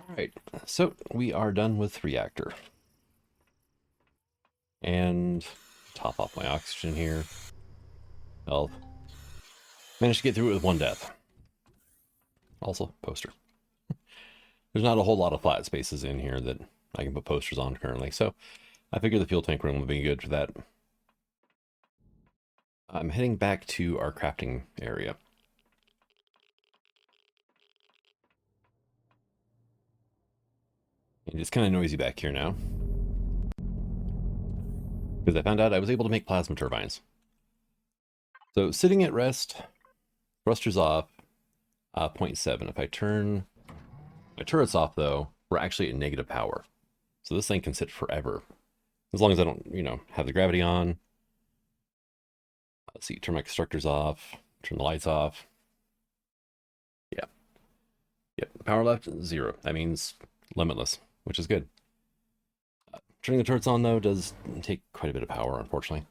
Alright, so we are done with Reactor. And top off my oxygen here. I'll manage to get through it with one death. Also, poster. There's not a whole lot of flat spaces in here that I can put posters on currently, so I figure the fuel tank room will be good for that. I'm heading back to our crafting area. And it's kind of noisy back here now. Because I found out I was able to make plasma turbines. So sitting at rest, thrusters off, 0.7. If I turn my turrets off though, we're actually at negative power. So this thing can sit forever. As long as I don't, have the gravity on. Let's see, turn my constructors off, turn the lights off. Yeah. Yep, power left, 0. That means limitless, which is good. Turning the turrets on though does take quite a bit of power, unfortunately.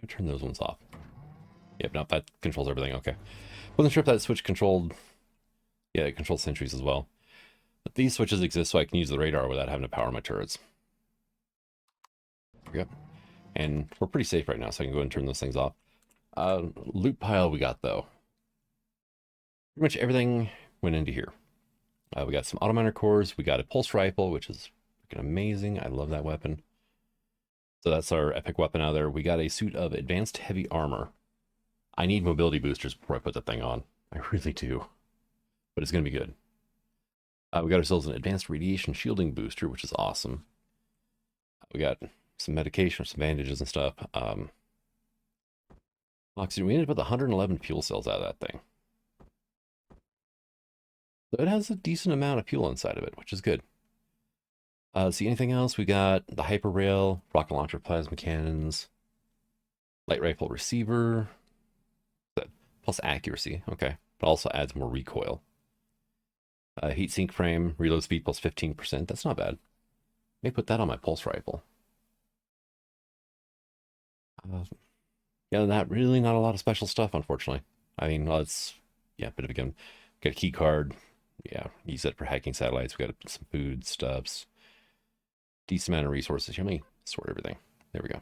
Turn those ones off. Yep, no, that controls everything, okay. Wasn't sure if that switch controlled... Yeah, it controls sentries as well. But these switches exist so I can use the radar without having to power my turrets. Yep. And we're pretty safe right now, so I can go ahead and turn those things off. Loot pile we got, though. Pretty much everything went into here. We got some autominer cores. We got a pulse rifle, which is freaking amazing. I love that weapon. So that's our epic weapon out there. We got a suit of advanced heavy armor. I need mobility boosters before I put that thing on. I really do. But it's going to be good. We got ourselves an advanced radiation shielding booster, which is awesome. We got some medication, some bandages and stuff. Oxygen. We ended up with 111 fuel cells out of that thing. So it has a decent amount of fuel inside of it, which is good. See anything else? We got the hyper rail, rocket launcher, plasma cannons, light rifle receiver, plus accuracy. Okay, but also adds more recoil. Heatsink frame, reload speed plus 15%. That's not bad. May put that on my pulse rifle. Yeah, not a lot of special stuff, unfortunately. I mean, well, it's, yeah, a bit of a gun. Got a key card. Yeah, use that for hacking satellites. We got some food stuffs. Decent amount of resources. Let me sort everything. There we go.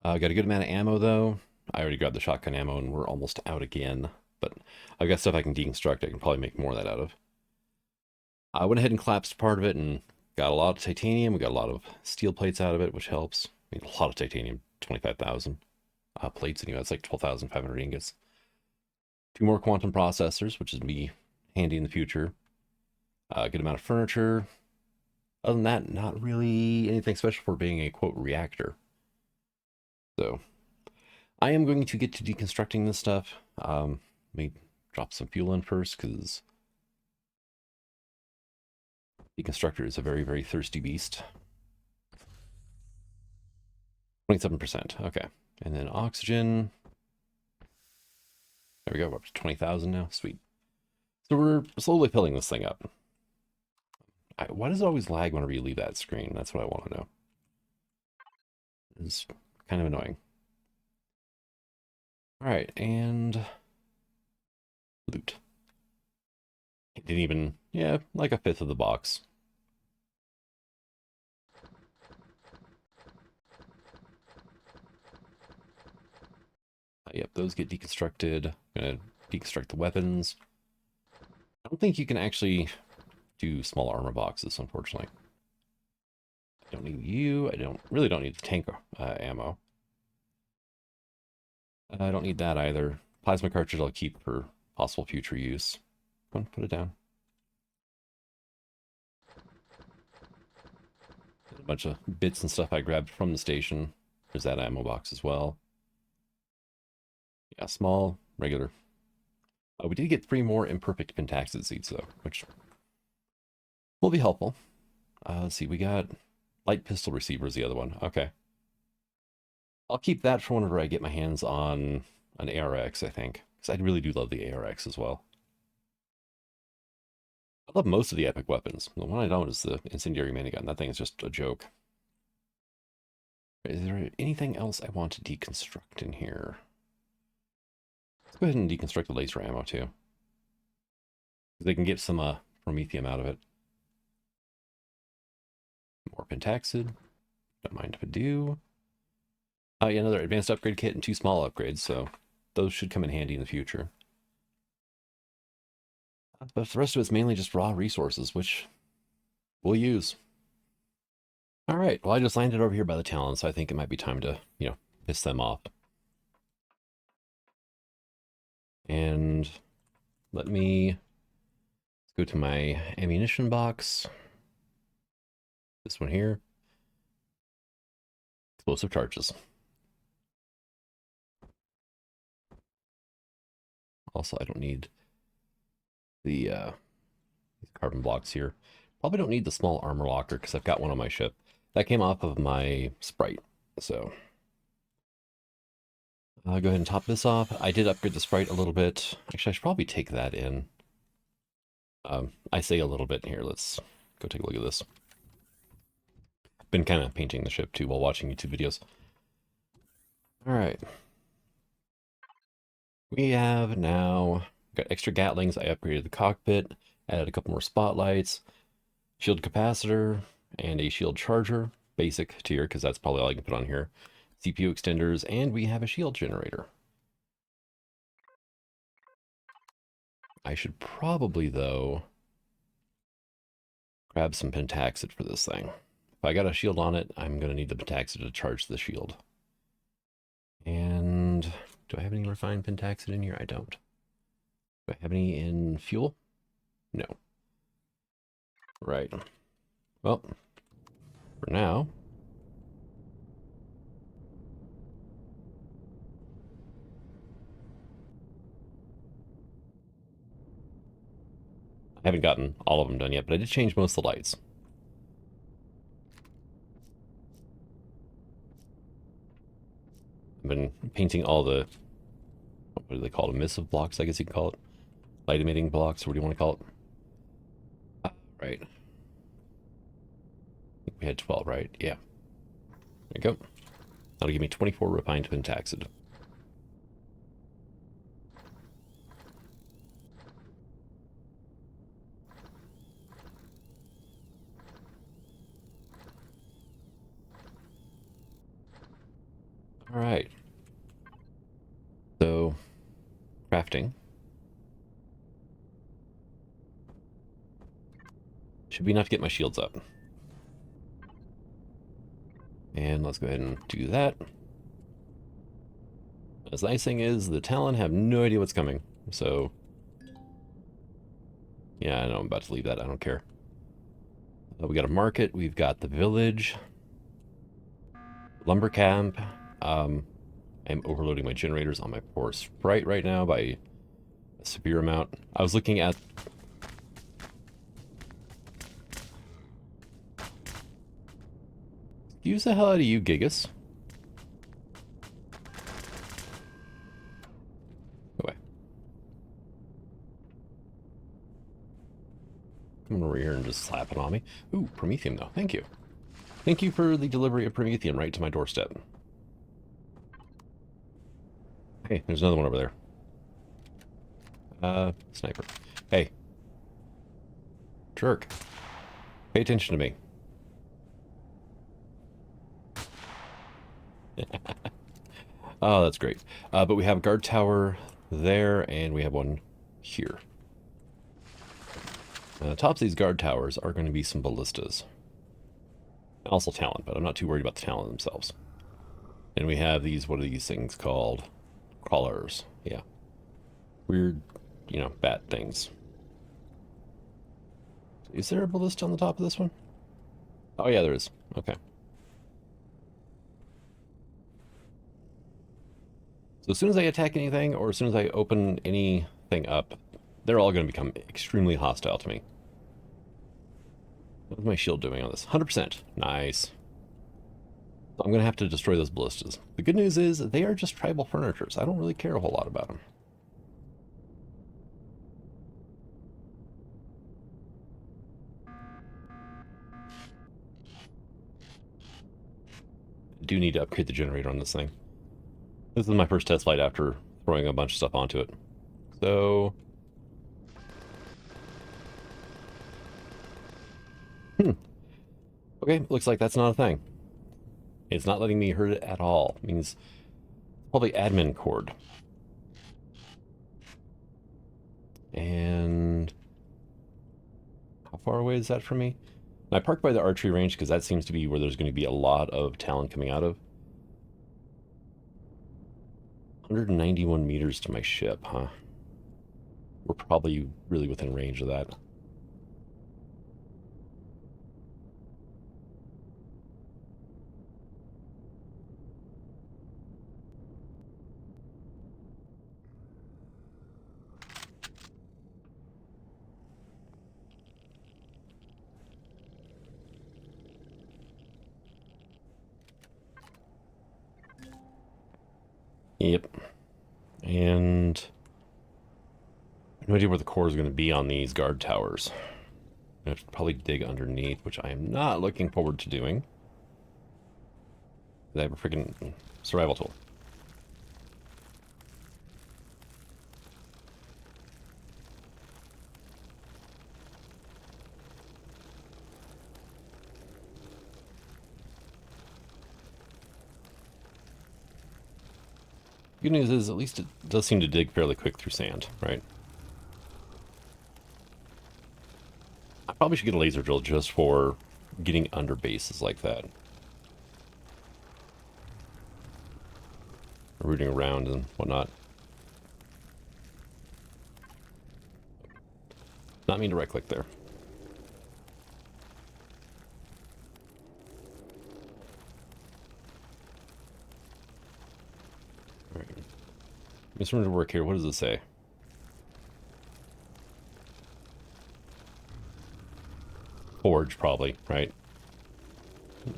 Got a good amount of ammo, though. I already grabbed the shotgun ammo, and we're almost out again. But I've got stuff I can deconstruct. I can probably make more of that out of. I went ahead and collapsed part of it and got a lot of titanium. We got a lot of steel plates out of it, which helps. I mean, a lot of titanium, 25,000 plates anyway. That's like 12,500 ingots. 2 more quantum processors, which is going to be handy in the future. Good amount of furniture. Other than that, not really anything special for being a, quote, reactor. So, I am going to get to deconstructing this stuff. Let me drop some fuel in first, because deconstructor is a very, very thirsty beast. 27%, okay. And then oxygen. There we go, we're up to 20,000 now, sweet. So we're slowly filling this thing up. Why does it always lag whenever you leave that screen? That's what I want to know. It's kind of annoying. All right, and loot. It didn't even, yeah, like a fifth of the box. Yep, those get deconstructed. I'm gonna deconstruct the weapons. I don't think you can actually do small armor boxes, unfortunately. I don't need you. I really don't need the tank ammo. I don't need that either. Plasma cartridge I'll keep for possible future use. Come on, put it down. A bunch of bits and stuff I grabbed from the station. There's that ammo box as well. Yeah, small, regular. We did get 3 more imperfect pentaxid seeds, though, which will be helpful. Let's see, we got light pistol receiver is the other one. Okay. I'll keep that for whenever I get my hands on an ARX, I think. Because I really do love the ARX as well. I love most of the epic weapons. The one I don't is the incendiary minigun. That thing is just a joke. Is there anything else I want to deconstruct in here? Let's go ahead and deconstruct the laser ammo, too. They can get some promethium out of it. More pentaxid. Don't mind if I do. Oh, yeah, another advanced upgrade kit and 2 small upgrades, so those should come in handy in the future. But the rest of it's mainly just raw resources, which we'll use. All right, well, I just landed over here by the Talon, so I think it might be time to, piss them off. And let me go to my ammunition box. This one here. Explosive charges. Also, I don't need the carbon blocks here. Probably don't need the small armor locker because I've got one on my ship. That came off of my Sprite, so I'll go ahead and top this off. I did upgrade the Sprite a little bit. Actually, I should probably take that in. I say a little bit here. Let's go take a look at this. Been kind of painting the ship too while watching YouTube videos. All right. We have now got extra Gatlings. I upgraded the cockpit, added a couple more spotlights, shield capacitor, and a shield charger. Basic tier, because that's probably all I can put on here. CPU extenders, and we have a shield generator. I should probably, though, grab some pentaxid for this thing. If I got a shield on it, I'm going to need the pentaxid to charge the shield. And do I have any refined pentaxid in here? I don't. Do I have any in fuel? No. Right. Well, for now, I haven't gotten all of them done yet, but I did change most of the lights. I've been painting all the, what do they call it, emissive blocks, I guess you can call it. Light emitting blocks, what do you want to call it? Right. I think we had 12, right? Yeah. There you go. That'll give me 24 refined pentaxid. All right. So, crafting. Should be enough to get my shields up. And let's go ahead and do that. The nice thing is the Talon have no idea what's coming. So, yeah, I know I'm about to leave that. I don't care. We got a market. We've got the village. Lumber camp. I'm overloading my generators on my poor Sprite right now by a severe amount. I was looking at... Excuse the hell out of you, Gigas. Go away. Come over here and just slap it on me. Ooh, promethium though. Thank you. Thank you for the delivery of promethium right to my doorstep. Hey, there's another one over there. Sniper. Hey. Jerk. Pay attention to me. Oh, that's great. But we have a guard tower there, and we have one here. Tops of these guard towers are going to be some ballistas. Also Talon, but I'm not too worried about the Talon themselves. And we have these, what are these things called? Crawlers. Yeah. Weird, bat things. Is there a ballista on the top of this one? Oh, yeah, there is. Okay. So as soon as I attack anything, or as soon as I open anything up, they're all going to become extremely hostile to me. What's my shield doing on this? 100%. Nice. So I'm going to have to destroy those ballistas. The good news is they are just tribal furnitures. I don't really care a whole lot about them. I do need to upgrade the generator on this thing. This is my first test flight after throwing a bunch of stuff onto it. So, Hmm. Okay, looks like that's not a thing. It's not letting me hurt it at all. It means probably admin cord. And how far away is that from me? And I parked by the archery range because that seems to be where there's going to be a lot of Talon coming out of. 191 meters to my ship, huh? We're probably really within range of that. Yep. And no idea where the core is going to be on these guard towers. I have to probably dig underneath, which I am not looking forward to doing. I have a freaking survival tool. Good news is, at least it does seem to dig fairly quick through sand, right? I probably should get a laser drill just for getting under bases like that. Rooting around and whatnot. Not mean to right click there. Alright. Just remember to work here. What does it say? Forge, probably, right?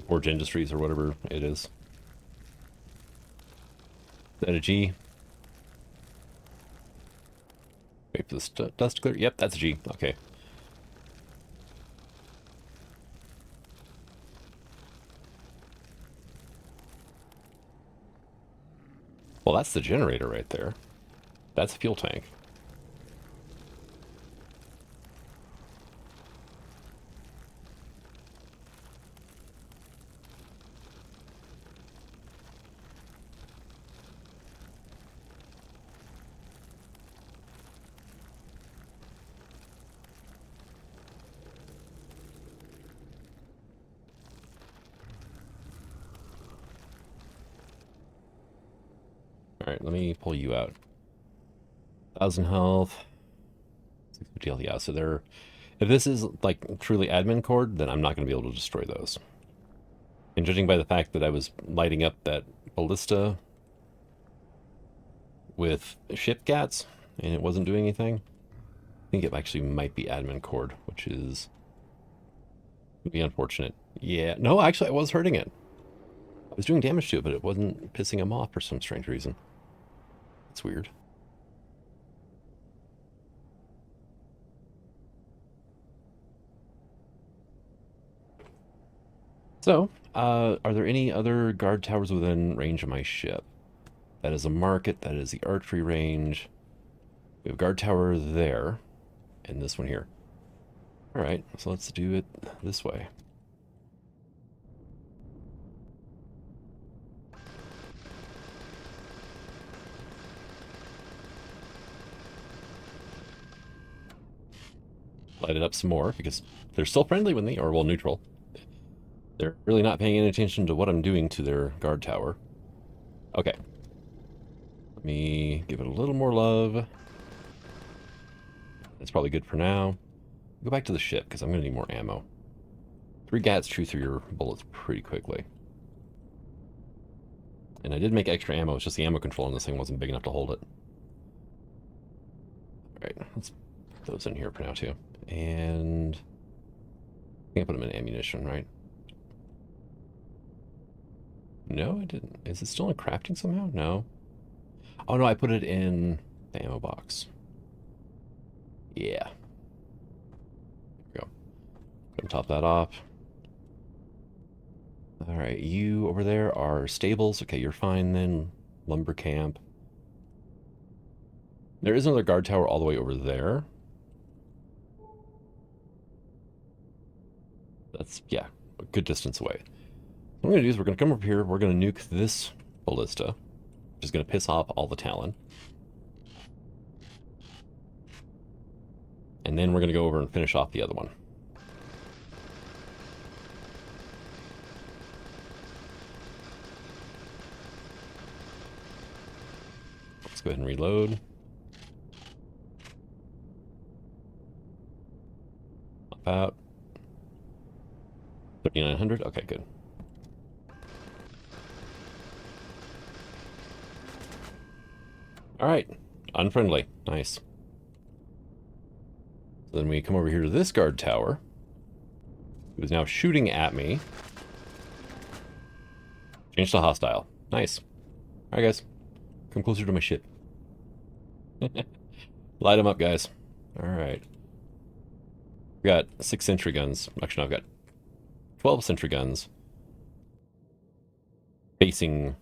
Forge Industries or whatever it is. Is that a G? Wait for the dust to clear. Yep, that's a G. Okay. Well, that's the generator right there. That's a fuel tank. Alright, let me pull you out. 1,000 health. 650 health, yeah, so they're... If this is, like, truly admin cord, then I'm not going to be able to destroy those. And judging by the fact that I was lighting up that ballista with ship gats, and it wasn't doing anything, I think it actually might be admin cord, which is... would be unfortunate. Yeah, no, actually I was hurting it. I was doing damage to it, but it wasn't pissing him off for some strange reason. It's weird. So, are there any other guard towers within range of my ship? That is a market, that is the archery range. We have a guard tower there, and this one here. Alright, so let's do it this way. Light it up some more, because they're still friendly with me, or, well, neutral. They're really not paying any attention to what I'm doing to their guard tower. Okay. Let me give it a little more love. That's probably good for now. Go back to the ship, because I'm going to need more ammo. 3 gats chew through your bullets pretty quickly. And I did make extra ammo, it's just the ammo control on this thing wasn't big enough to hold it. Alright, let's put those in here for now, too. And... I think I put them in ammunition, right? No, I didn't. Is it still in crafting somehow? No. Oh, no, I put it in the ammo box. Yeah. There we go. Gonna top that off. Alright, you over there are stables. Okay, you're fine then. Lumber camp. There is another guard tower all the way over there. That's, yeah, a good distance away. What we're going to do is we're going to come over here, we're going to nuke this ballista, which is going to piss off all the Talon. And then we're going to go over and finish off the other one. Let's go ahead and reload. About 3,900. Okay, good. All right, unfriendly. Nice. So then we come over here to this guard tower. It was now shooting at me. Change to hostile. Nice. All right, guys. Come closer to my ship. Light them up, guys. All right. We got 6 sentry guns. Actually, no, I've got 12 sentry guns facing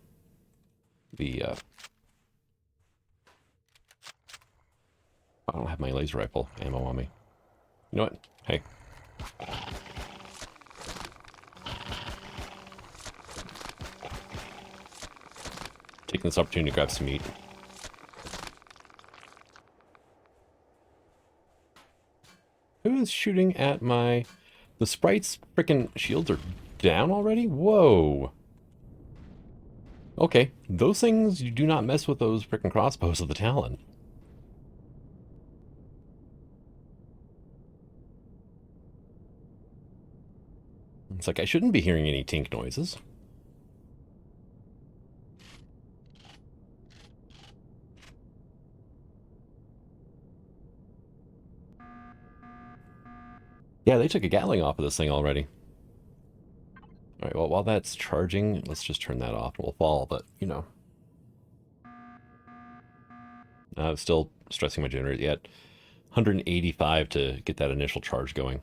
the... I don't have my laser rifle ammo on me. You know what? Hey. Taking this opportunity to grab some meat. Who is shooting at my... The Sprite's freaking shields are down already? Whoa. Okay, those things, you do not mess with those freaking crossbows of the Talon. It's like I shouldn't be hearing any tink noises. Yeah, they took a Gatling off of this thing already. Alright, well, while that's charging, let's just turn that off. We'll fall, but, you know. I'm still stressing my generator yet. 185 to get that initial charge going.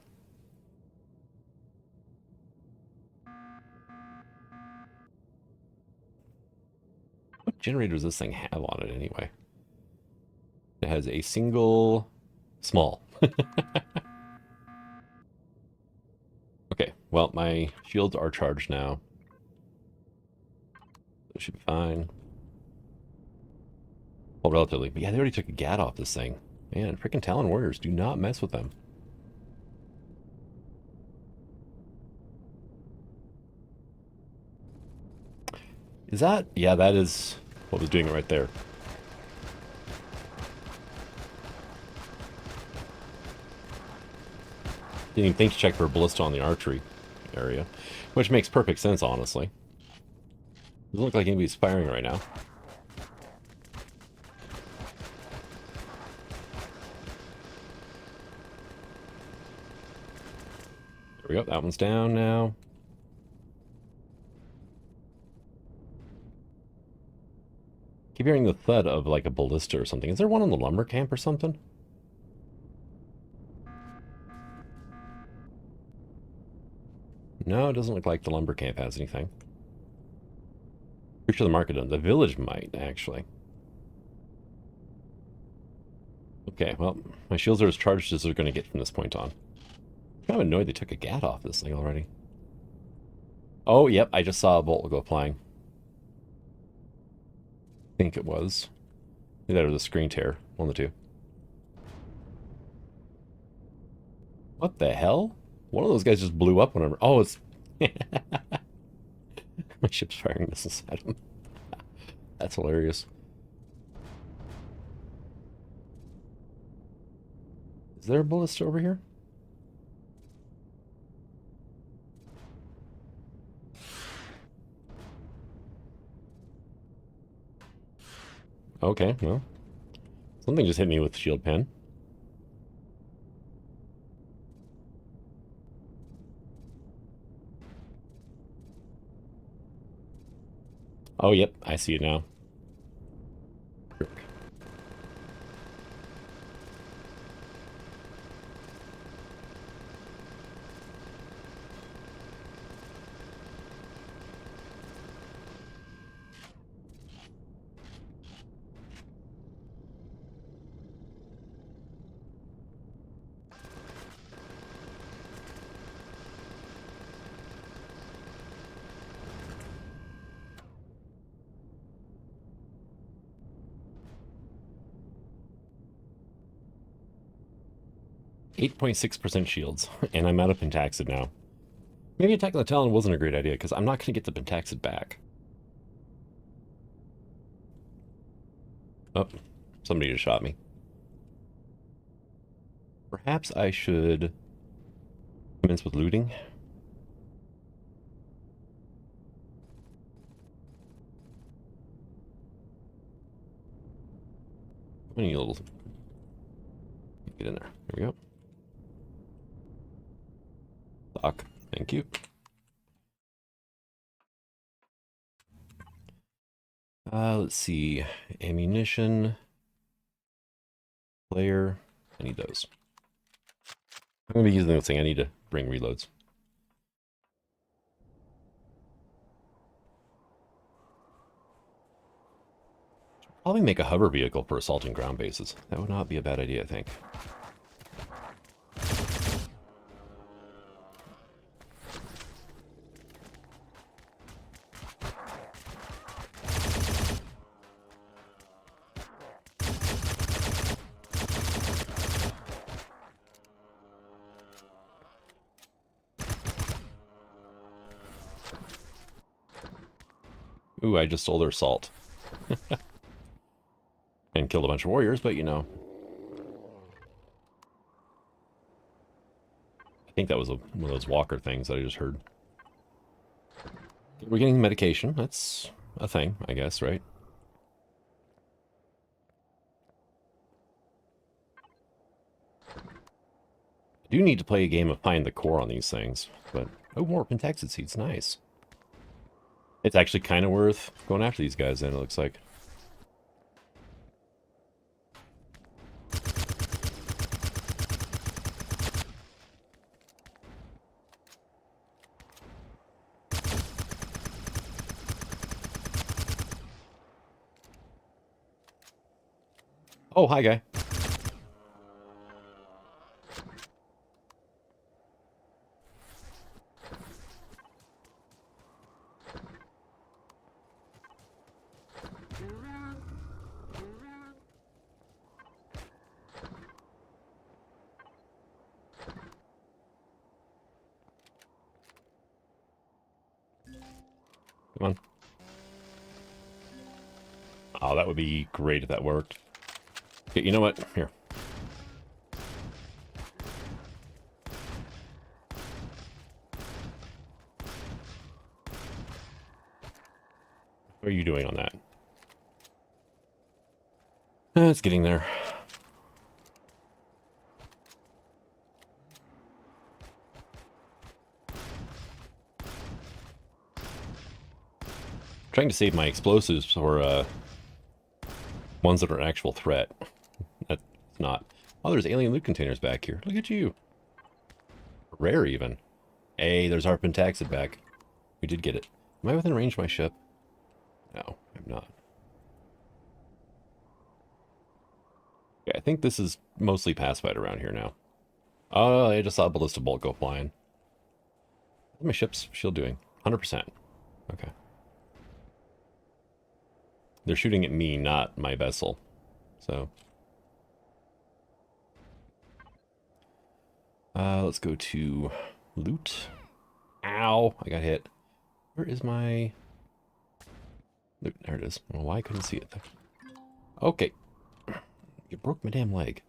What generator does this thing have on it anyway? It has a single... small. Okay, well, my shields are charged now. It should be fine. Well, relatively. But yeah, they already took a gat off this thing. Man, freaking Talon warriors, do not mess with them. Is that... Yeah, that is what was doing it right there. Didn't even think to check for a ballista on the archery area. Which makes perfect sense, honestly. Doesn't look like anybody's firing right now. There we go, that one's down now. Keep hearing the thud of like a ballista or something. Is there one on the lumber camp or something? No, it doesn't look like the lumber camp has anything. Pretty sure the market doesn't. The village might, actually. Okay, well, my shields are as charged as they're going to get from this point on. I'm kind of annoyed they took a gat off this thing already. Oh, yep, I just saw a bolt go flying. I think it was. Either that or the screen tear. One of the two. What the hell? One of those guys just blew up whenever... Oh, it's... My ship's firing missiles at him. That's hilarious. Is there a ballista over here? Okay, well. Something just hit me with the shield pen. Oh, yep, I see it now. 8.6% shields, and I'm out of Pentaxid now. Maybe attacking the Talon wasn't a great idea, because I'm not going to get the Pentaxid back. Oh, somebody just shot me. Perhaps I should commence with looting. I need a little... Get in there. Here we go. Doc, thank you. Let's see. Ammunition. Player. I need those. I'm going to be using this thing. I need to bring reloads. Probably make a hover vehicle for assaulting ground bases. That would not be a bad idea, I think. Ooh, I just stole their salt. And killed a bunch of warriors, but you know. I think that was one of those walker things that I just heard. We're getting medication. That's a thing, I guess, right? I do need to play a game of Find the Core on these things, but... Oh, more Pentaxid seeds. Nice. It's actually kind of worth going after these guys then, it looks like. Oh, hi, guy. Come on. Oh, that would be great if that worked. Okay, you know what? Here. What are you doing on that? It's getting there. Trying to save my explosives for ones that are an actual threat. That's not. Oh, there's alien loot containers back here. Look at you. Rare even. Hey, there's our Pentaxid back. We did get it. Am I within range of my ship? No, I'm not. Yeah, I think this is mostly pacified around here now. Oh, I just saw a ballista bolt go flying. How's my ship's shield doing? 100%. Okay. They're shooting at me, not my vessel. So. Let's go to loot. Ow! I got hit. Where is my loot? There it is. I don't know why I couldn't see it there. Okay. You broke my damn leg.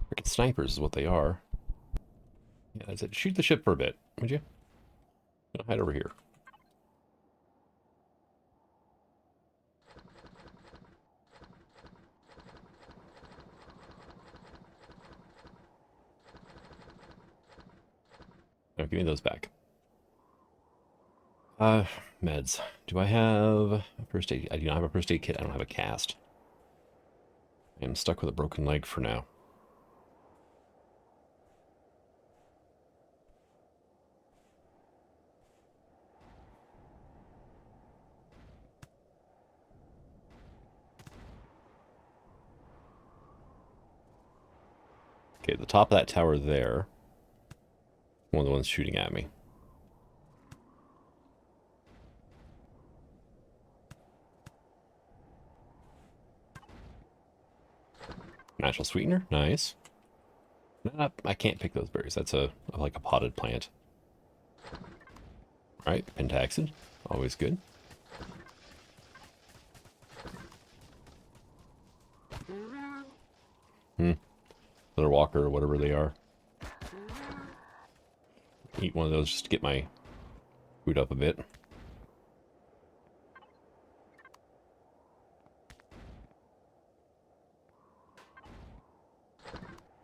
Freaking snipers is what they are. Yeah, that's it. Shoot the ship for a bit, would you? I'm gonna hide over here. No, give me those back. Meds. Do I have a first aid? I do not have a first aid kit. I don't have a cast. I'm stuck with a broken leg for now. Okay, the top of that tower there. One of the ones shooting at me. Natural sweetener, nice. Nah, I can't pick those berries. That's like a potted plant. All right, pentaxid, always good. Another walker, or whatever they are. Eat one of those just to get my food up a bit.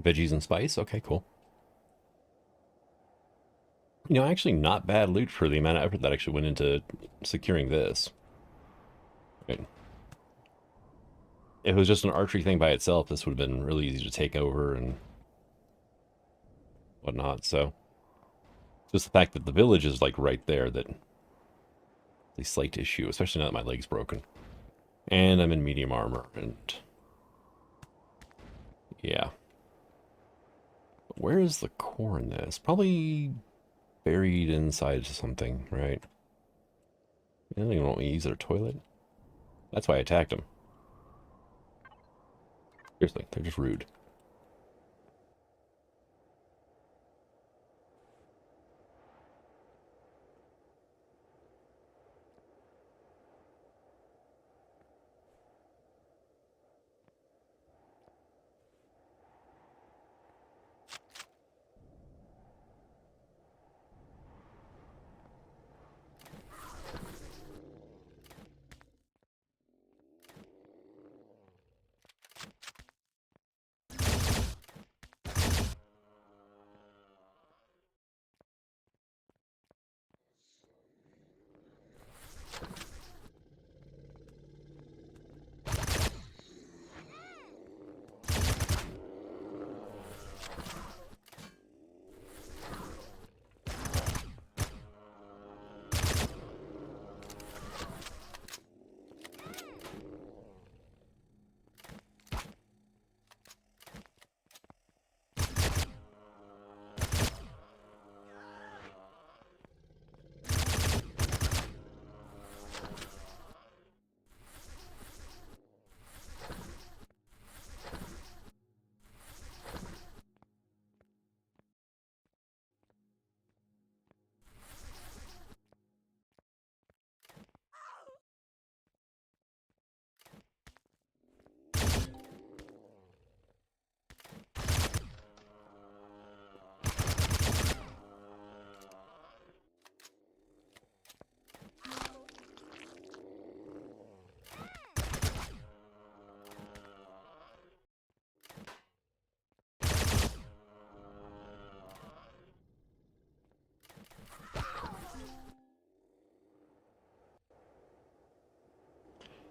Veggies and spice, okay, cool. You know, actually not bad loot for the amount of effort that actually went into securing this. Right. If it was just an archery thing by itself, this would have been really easy to take over and whatnot, so... Just the fact that the village is, like, right there that... a slight issue, especially now that my leg's broken. And I'm in medium armor, and... yeah. Where is the core in this? Probably buried inside something, right? They don't even want me to use their toilet. That's why I attacked them. Seriously, they're just rude.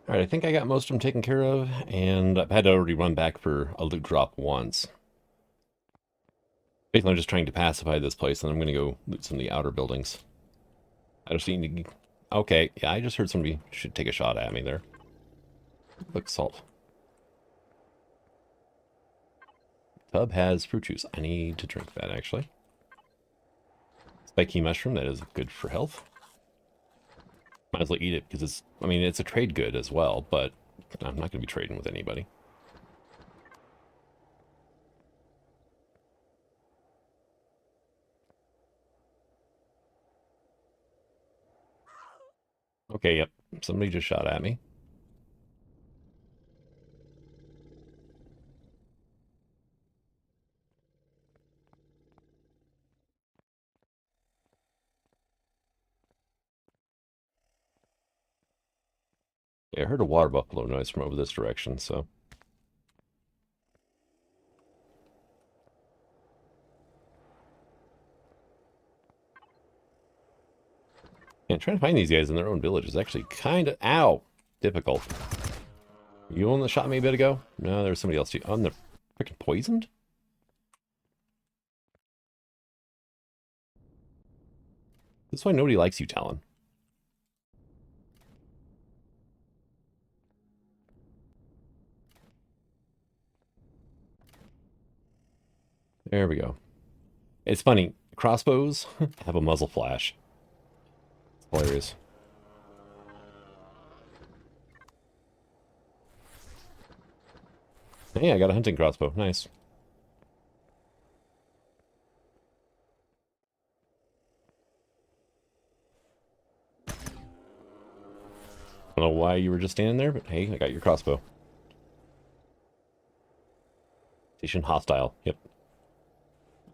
Alright, I think I got most of them taken care of, and I've had to already run back for a loot drop once. Basically, I'm just trying to pacify this place, and I'm going to go loot some of the outer buildings. I just need to... Okay, yeah, I just heard somebody should take a shot at me there. Look, salt. Tub has fruit juice. I need to drink that, actually. Spiky mushroom, that is good for health. Might as well eat it, because it's... I mean, it's a trade good as well, but I'm not going to be trading with anybody. Okay, yep. Somebody just shot at me. Yeah, I heard a water buffalo noise from over this direction, so... Yeah, trying to find these guys in their own village is actually kind of... Ow! Difficult. You the one that shot me a bit ago? No, there was somebody else too. Oh, they're freaking poisoned? That's why nobody likes you, Talon. There we go. It's funny. Crossbows have a muzzle flash. It's hilarious. Hey, I got a hunting crossbow. Nice. I don't know why you were just standing there, but hey, I got your crossbow. Station hostile. Yep.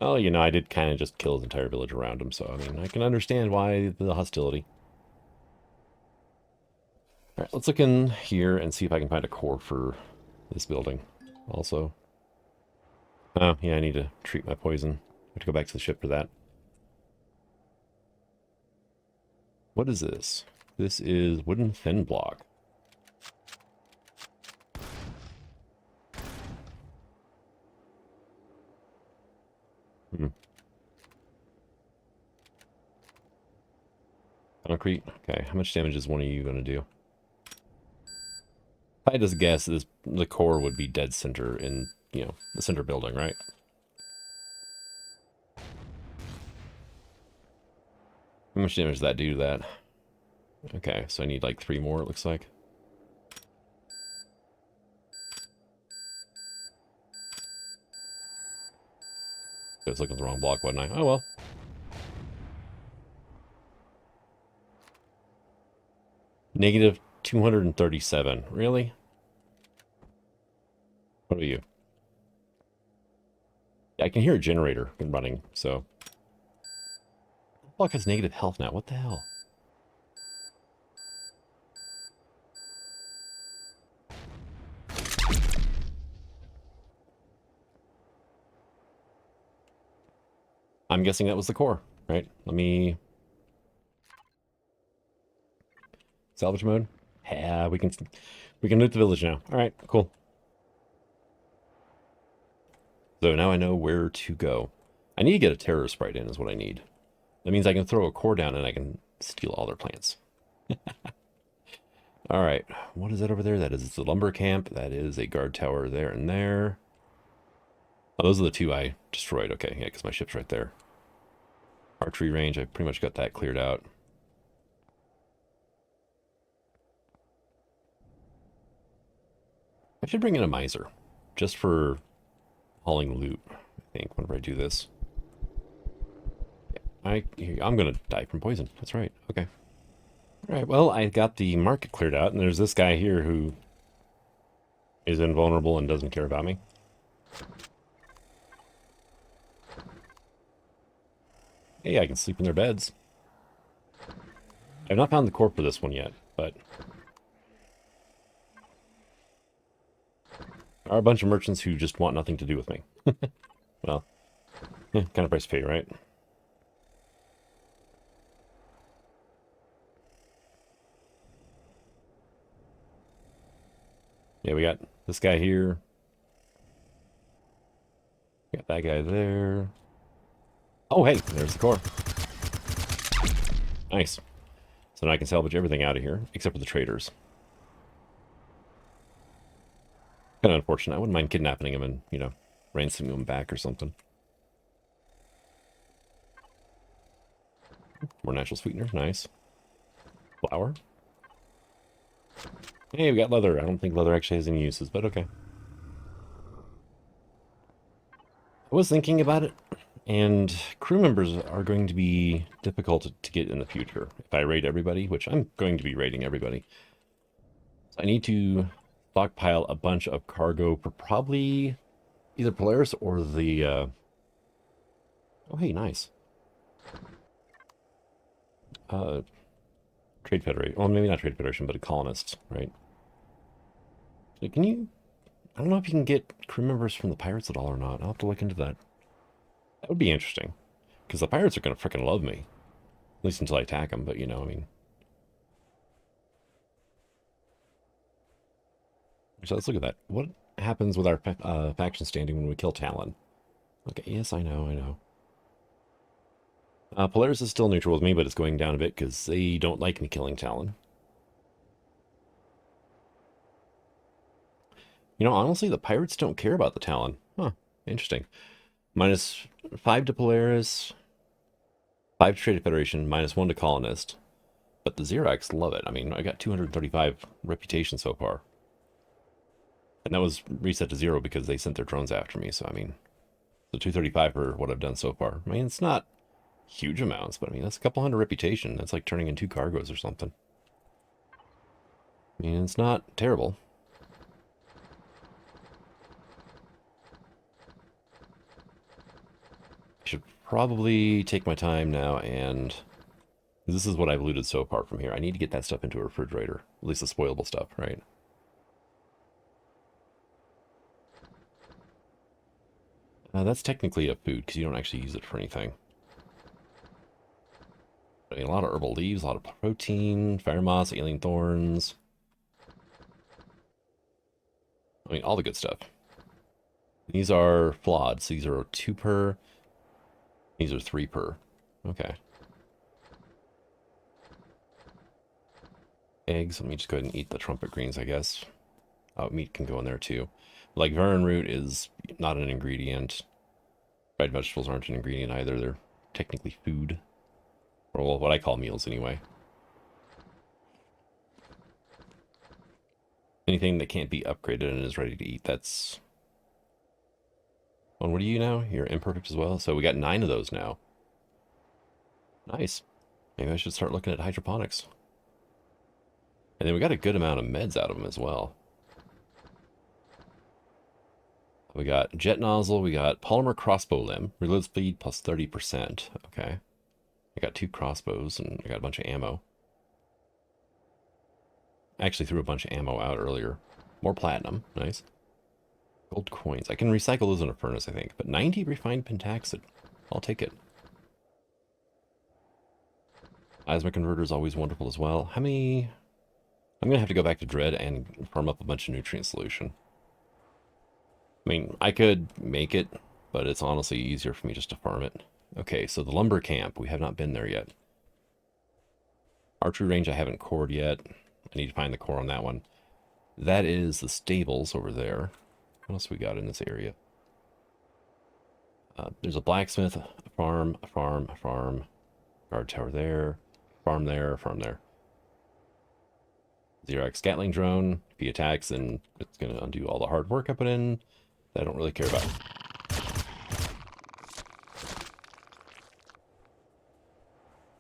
Well, you know, I did kind of just kill his entire village around him, so, I mean, I can understand why the hostility. Alright, let's look in here and see if I can find a core for this building also. Oh, yeah, I need to treat my poison. I have to go back to the ship for that. What is this? This is wooden thin block. Hmm. Concrete. Okay, how much damage is one of you going to do? If I had to guess, the core would be dead center in, you know, the center building, right? How much damage does that do to that? Okay, so I need like 3 more, it looks like. I was looking at the wrong block, wasn't I? Oh well. Negative 237. Really? What about you? Yeah, I can hear a generator running, so. The block has negative health now. What the hell? I'm guessing that was the core, right? Let me... Salvage mode? Yeah, we can loot the village now. Alright, cool. So now I know where to go. I need to get a terror sprite in is what I need. That means I can throw a core down and I can steal all their plants. Alright, what is that over there? That is the lumber camp. That is a guard tower there and there. Oh, those are the 2 I destroyed. Okay, yeah, because my ship's right there. Archery range, I pretty much got that cleared out. I should bring in a miser, just for hauling loot, I think, whenever I do this. Yeah, I'm going to die from poison. That's right. Okay. All right, well, I got the market cleared out, and there's this guy here who is invulnerable and doesn't care about me. Hey, I can sleep in their beds. I've not found the core for this one yet, but... there are a bunch of merchants who just want nothing to do with me. Well, kind of price to pay, right? Yeah, we got this guy here. We got that guy there. Oh, hey, there's the core. Nice. So now I can salvage everything out of here, except for the traders. Kind of unfortunate. I wouldn't mind kidnapping him and, you know, ransoming him back or something. More natural sweetener. Nice. Flour. Hey, we got leather. I don't think leather actually has any uses, but okay. I was thinking about it, and crew members are going to be difficult to get in the future if I raid everybody, which I'm going to be raiding everybody. So I need to stockpile a bunch of cargo for probably either Polaris or the... Oh, hey, nice. Trade Federation. Well, maybe not Trade Federation, but a colonist, right? So can you... I don't know if you can get crew members from the pirates at all or not. I'll have to look into that. That would be interesting. Because the pirates are going to freaking love me. At least until I attack them, but you know, I mean... So let's look at that. What happens with our faction standing when we kill Talon? Okay, yes, I know. Polaris is still neutral with me, but it's going down a bit because they don't like me killing Talon. You know, honestly, the pirates don't care about the Talon. Huh, interesting. -5 to Polaris, 5 to Trade Federation, -1 to Colonist. But the Xerax love it. I mean, I got 235 reputation so far. And that was reset to 0 because they sent their drones after me. So, I mean, the 235 for what I've done so far. I mean, it's not huge amounts, but I mean, that's a couple hundred reputation. That's like turning in 2 cargoes or something. I mean, it's not terrible. I should probably take my time now, and this is what I've looted so far from here. I need to get that stuff into a refrigerator. At least the spoilable stuff, right? That's technically a food, because you don't actually use it for anything. I mean, a lot of herbal leaves, a lot of protein, fire moss, alien thorns. I mean, all the good stuff. These are flawed, so these are 2 per. These are 3 per. Okay. Eggs. Let me just go ahead and eat the trumpet greens, I guess. Oh, meat can go in there too. Like Varen root is not an ingredient. Fried vegetables aren't an ingredient either. They're technically food. Or well, what I call meals anyway. Anything that can't be upgraded and is ready to eat, that's... Oh, and what are you now? You're imperfect as well? So we got 9 of those now. Nice. Maybe I should start looking at hydroponics. And then we got a good amount of meds out of them as well. We got jet nozzle, we got polymer crossbow limb, reload speed plus 30%. Okay. I got 2 crossbows and I got a bunch of ammo. I actually threw a bunch of ammo out earlier. More platinum, nice. Gold coins. I can recycle those in a furnace, I think. But 90 refined pentaxid. I'll take it. Plasma converter is always wonderful as well. How many... I'm going to have to go back to Dread and farm up a bunch of nutrient solution. I mean, I could make it, but it's honestly easier for me just to farm it. Okay, so the lumber camp. We have not been there yet. Archery range I haven't cored yet. I need to find the core on that one. That is the stables over there. What else we got in this area? There's a blacksmith, a farm, a farm, a farm. Guard tower there. Farm there, farm there. Xerox Gatling drone. If he attacks, then it's going to undo all the hard work I put in that I don't really care about.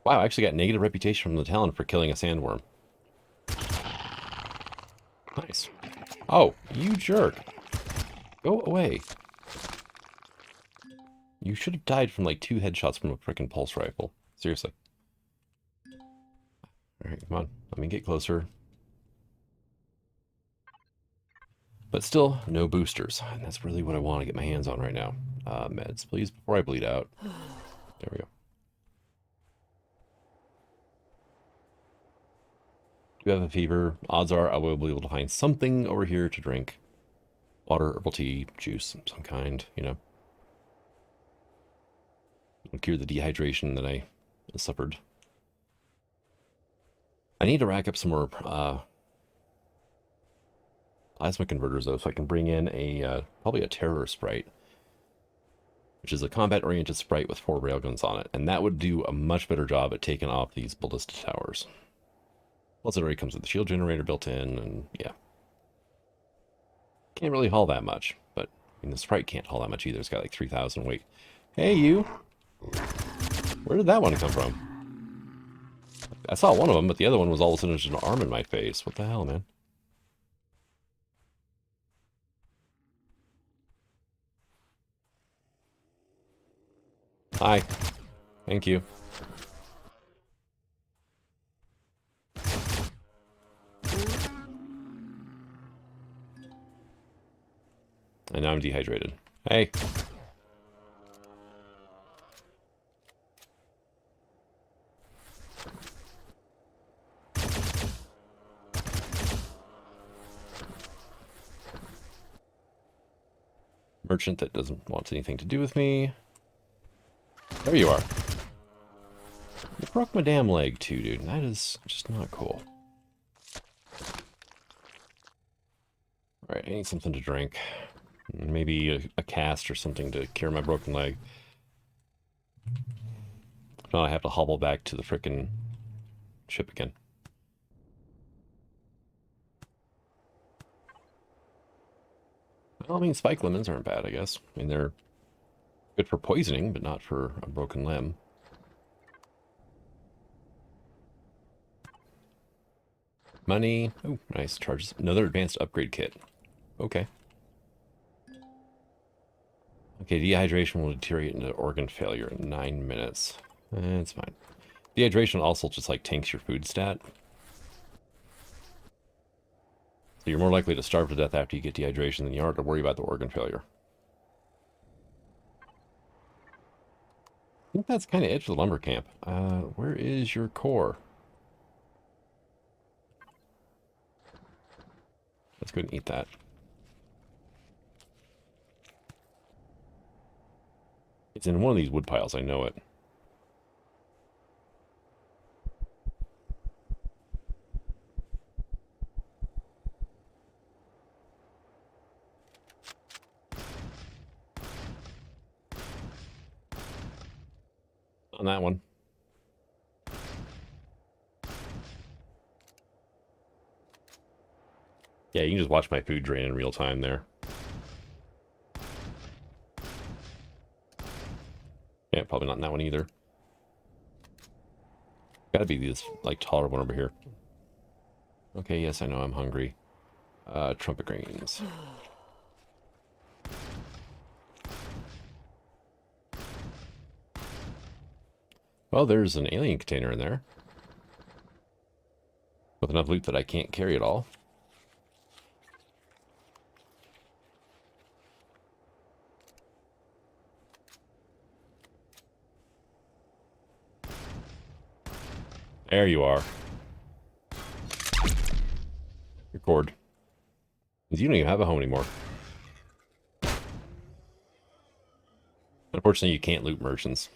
Wow, I actually got negative reputation from the Talon for killing a sandworm. Nice. Oh, you jerk. Go away. You should have died from like 2 headshots from a frickin' pulse rifle. Seriously. Alright, come on. Let me get closer. But still, no boosters. And that's really what I want to get my hands on right now. Meds, please, before I bleed out. There we go. Do have a fever. Odds are I will be able to find something over here to drink. Water, herbal tea, juice of some kind, you know. It'll cure the dehydration that I suffered. I need to rack up some more plasma converters, though, so I can bring in a probably a terror sprite, which is a combat-oriented sprite with 4 railguns on it, and that would do a much better job at taking off these ballista towers. Plus, it already comes with the shield generator built in, and yeah. Can't really haul that much, but I mean, the sprite can't haul that much either. It's got like 3,000 weight. Hey, you! Where did that one come from? I saw one of them, but the other one was all of a sudden just an arm in my face. What the hell, man? Hi. Thank you. And now I'm dehydrated. Hey. Merchant that doesn't want anything to do with me. There you are. You broke my damn leg too, dude. That is just not cool. Alright, I need something to drink. Maybe a cast or something to cure my broken leg. If not, I have to hobble back to the frickin' ship again. Well, I mean, spike lemons aren't bad, I guess. I mean, they're good for poisoning, but not for a broken limb. Money. Oh, nice. Charges. Another advanced upgrade kit. Okay. Okay, dehydration will deteriorate into organ failure in 9 minutes. It's fine. Dehydration also just like tanks your food stat. So you're more likely to starve to death after you get dehydration than you are to worry about the organ failure. I think that's kind of it for the lumber camp. Where is your core? Let's go and eat that. It's in one of these wood piles, I know it. On that one. Yeah, you can just watch my food drain in real time there. Yeah, probably not in that one either. Gotta be this, like, taller one over here. Okay, yes, I know I'm hungry. Trumpet grains. Well, there's an alien container in there. With enough loot that I can't carry it all. There you are. Record. Because you don't even have a home anymore. Unfortunately, you can't loot merchants.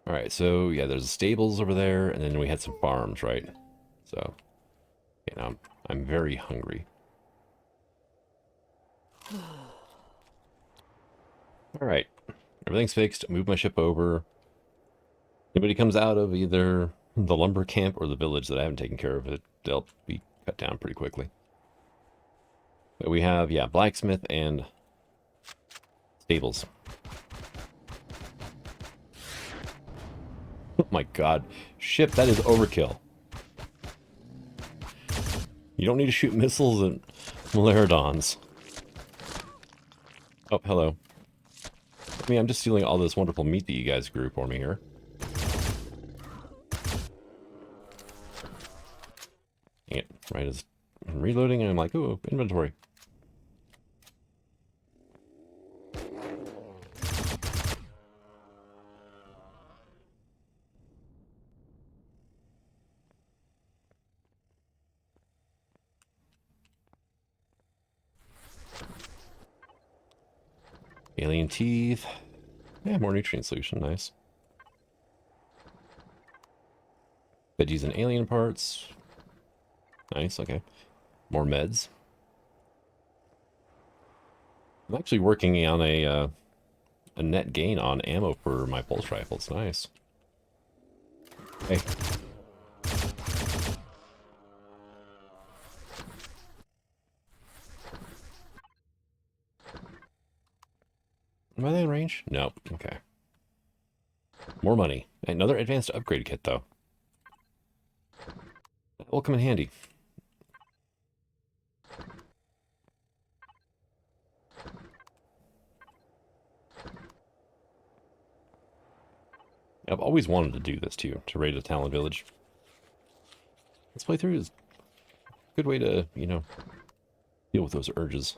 Alright, so yeah, there's stables over there, and then we had some farms, right? So, you know, I'm very hungry. Alright, everything's fixed. Move my ship over. Anybody comes out of either the lumber camp or the village that I haven't taken care of, they'll be cut down pretty quickly. But we have, yeah, blacksmith and stables. Oh my god. Ship, that is overkill. You don't need to shoot missiles at Malerodons. Oh, hello. I mean, I'm just stealing all this wonderful meat that you guys grew for me here. Dang it. Right as I'm reloading, and I'm like, oh, inventory. Alien teeth. Yeah, more nutrient solution. Nice. Veggies and alien parts. Nice, okay. More meds. I'm actually working on a net gain on ammo for my pulse rifle. It's nice. Hey. Am I in range? No. Okay. More money. Another advanced upgrade kit, though. That will come in handy. I've always wanted to do this, too, to raid a Talon village. This playthrough is a good way to, you know, deal with those urges.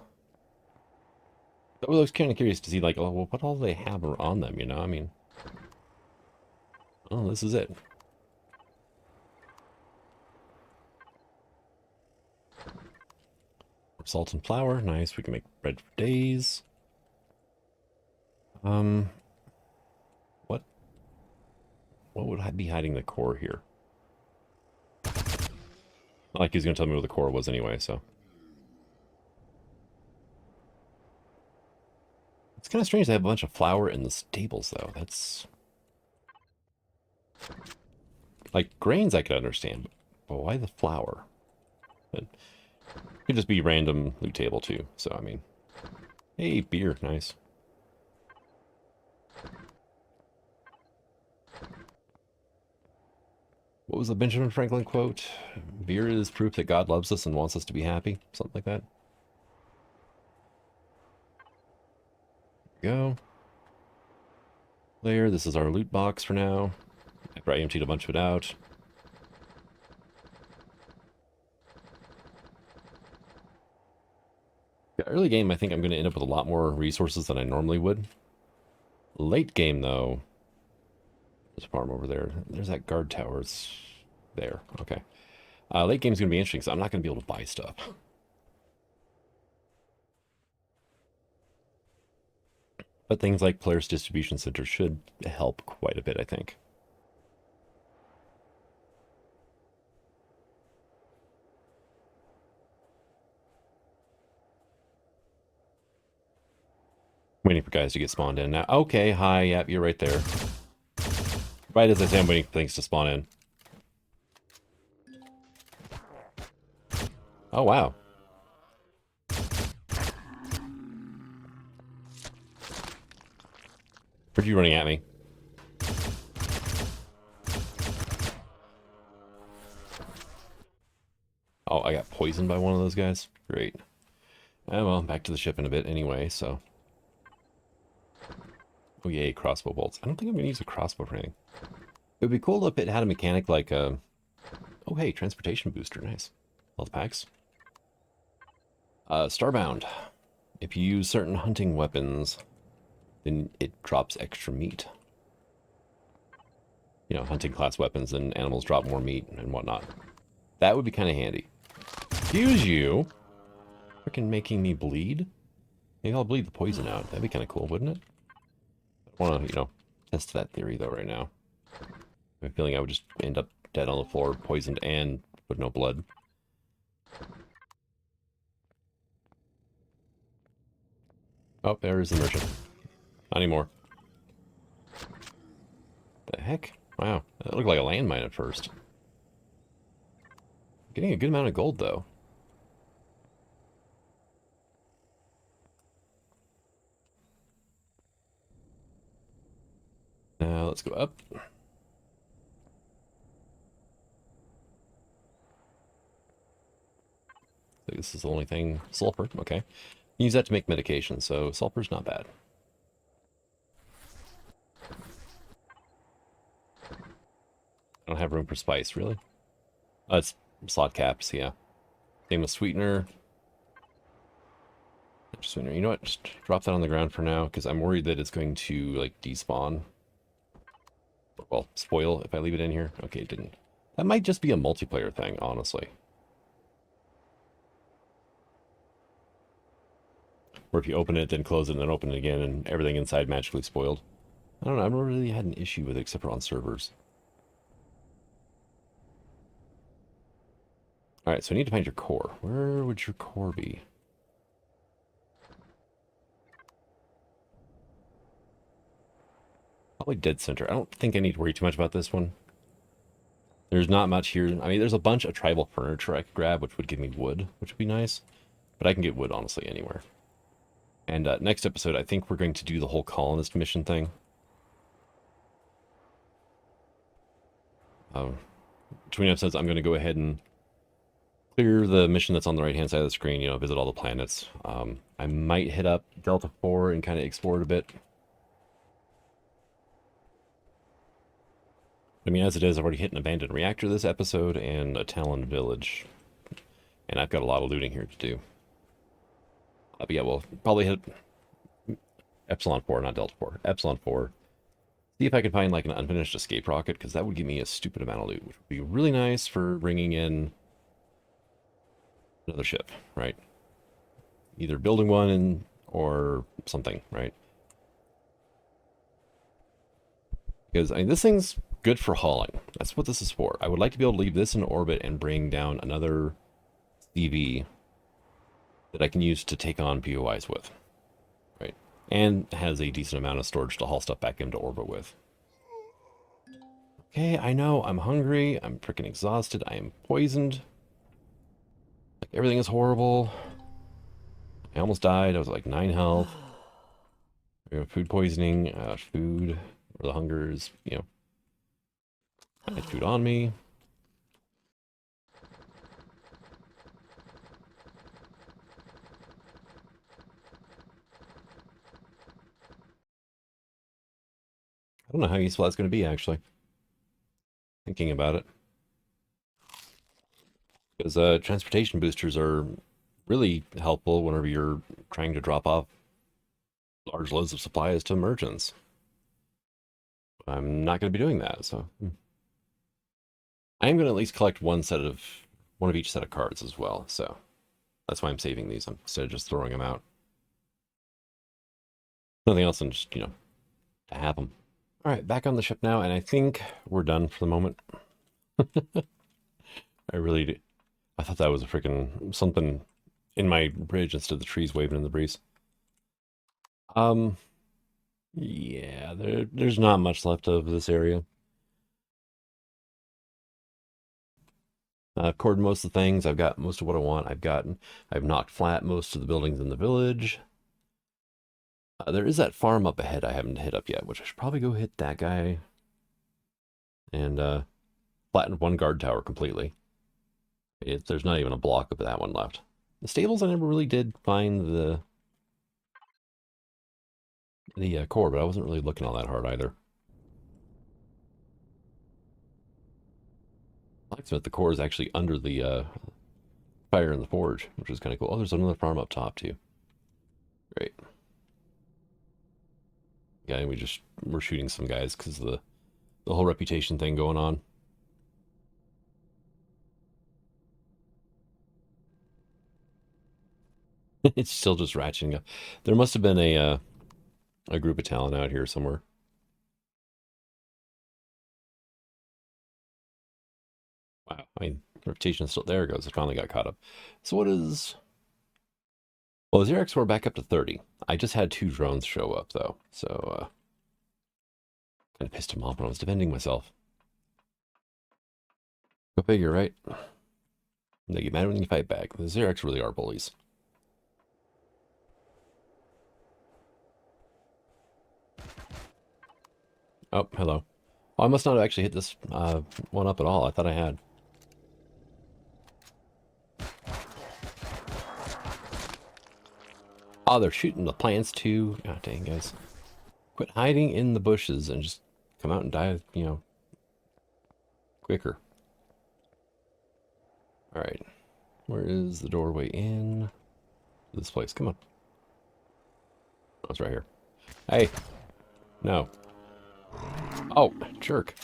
I was kind of curious to see, like, oh, well, what all they have on them, you know? I mean, oh, this is it. Salt and flour, nice. We can make bread for days. What? What would I be hiding the core here? Not like he was going to tell me where the core was anyway, so. It's kind of strange they have a bunch of flour in the stables, though. That's... Like, grains I could understand, but why the flour? But it could just be random loot table too. So I mean, hey, beer, nice. What was the Benjamin Franklin quote? Beer is proof that God loves us and wants us to be happy. Something like that. There we go. There, this is our loot box for now. After I emptied a bunch of it out. Yeah, early game, I think I'm going to end up with a lot more resources than I normally would. Late game, though, there's a farm over there. There's that guard tower. It's there. Okay. Late game's going to be interesting because I'm not going to be able to buy stuff. But things like Player's Distribution Center should help quite a bit, I think. Waiting for guys to get spawned in now. Okay, hi, yep, you're right there. Right as I say I'm waiting for things to spawn in. Oh, wow. Where'd you running at me? Oh, I got poisoned by one of those guys? Great. Oh, well, back to the ship in a bit anyway, so... Oh, yay, crossbow bolts. I don't think I'm going to use a crossbow for anything. It would be cool if it had a mechanic like a... Oh, hey, transportation booster. Nice. Health packs. Starbound. If you use certain hunting weapons, then it drops extra meat. You know, hunting class weapons and animals drop more meat and whatnot. That would be kind of handy. Excuse you. Freaking making me bleed? Maybe I'll bleed the poison out. That'd be kind of cool, wouldn't it? I want to, you know, test that theory, though, right now. I have a feeling I would just end up dead on the floor, poisoned, and with no blood. Oh, there is the merchant. Not anymore. The heck? Wow, that looked like a landmine at first. Getting a good amount of gold, though. Now, let's go up. This is the only thing. Sulfur, okay. Use that to make medication, so sulfur's not bad. I don't have room for spice, really? It's slot caps, yeah. Same with sweetener. Sweetener. You know what? Just drop that on the ground for now, because I'm worried that it's going to, like, despawn. Well, spoil if I leave it in here. Okay, it didn't. That might just be a multiplayer thing, honestly. Or if you open it, then close it, and then open it again, and everything inside magically spoiled. I don't know, I've never really had an issue with it, except for on servers. Alright, so I need to find your core. Where would your core be? Probably dead center. I don't think I need to worry too much about this one. There's not much here. I mean, there's a bunch of tribal furniture I could grab, which would give me wood, which would be nice. But I can get wood, honestly, anywhere. And next episode, I think we're going to do the whole colonist mission thing. Between episodes, I'm going to go ahead and clear the mission that's on the right-hand side of the screen, you know, visit all the planets. I might hit up Delta-4 and kind of explore it a bit. I mean, as it is, I've already hit an abandoned reactor this episode and a Talon village. And I've got a lot of looting here to do. But yeah, we'll probably hit Epsilon 4, not Delta 4. Epsilon 4. See if I can find like an unfinished escape rocket, because that would give me a stupid amount of loot, which would be really nice for bringing in another ship, right? Either building one or something, right? Because, I mean, this thing's good for hauling. That's what this is for. I would like to be able to leave this in orbit and bring down another CV that I can use to take on POIs with, right? And has a decent amount of storage to haul stuff back into orbit with. Okay, I know, I'm hungry, I'm freaking exhausted, I am poisoned. Like, everything is horrible. I almost died. I was at, like 9 health. Food poisoning, food, or the hungers, I had food on me. I don't know how useful that's going to be, actually. Thinking about it. Because transportation boosters are really helpful whenever you're trying to drop off large loads of supplies to merchants. I'm not going to be doing that, so I am going to at least collect one of each set of cards as well. So that's why I'm saving these instead of just throwing them out. Nothing else than just to have them. All right, back on the ship now, and I think we're done for the moment. I really do. I thought that was a freaking something in my bridge instead of the trees waving in the breeze. Yeah, there's not much left of this area. I've cored most of the things. I've got most of what I want. I've knocked flat most of the buildings in the village. There is that farm up ahead I haven't hit up yet, which I should probably go hit that guy. And flattened one guard tower completely. There's not even a block of that one left. The stables, I never really did find the core, but I wasn't really looking all that hard either. Blacksmith, the core is actually under the fire in the forge, which is kind of cool. Oh, there's another farm up top too. Great. Yeah, and we're shooting some guys because of the whole reputation thing going on. It's still just ratcheting up. There must have been a group of Talon out here somewhere. Wow, I mean, reputation is still there. It goes. It finally got caught up. So what is? Well, the Xerx were back up to 30. I just had 2 drones show up though, so kind of pissed him off when I was defending myself. Go figure, right? They get mad when you fight back. The Xerx really are bullies. Oh, hello. Oh, I must not have actually hit this one up at all. I thought I had. Oh, they're shooting the plants too. God dang, guys. Quit hiding in the bushes and just come out and die, quicker. All right. Where is the doorway in this place? Come on. Oh, it's right here. Hey. No. Oh, jerk.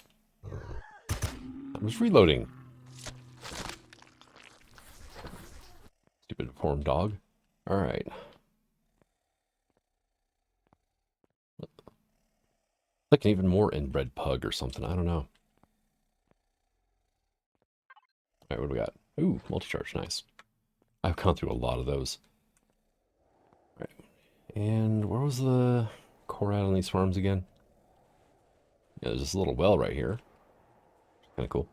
I was reloading. Stupid deformed dog. All right. Like an even more inbred pug or something. I don't know. All right, what do we got? Ooh, multi-charge. Nice. I've gone through a lot of those. All right. And where was the core out on these farms again? Yeah, there's this little well right here. Kind of cool.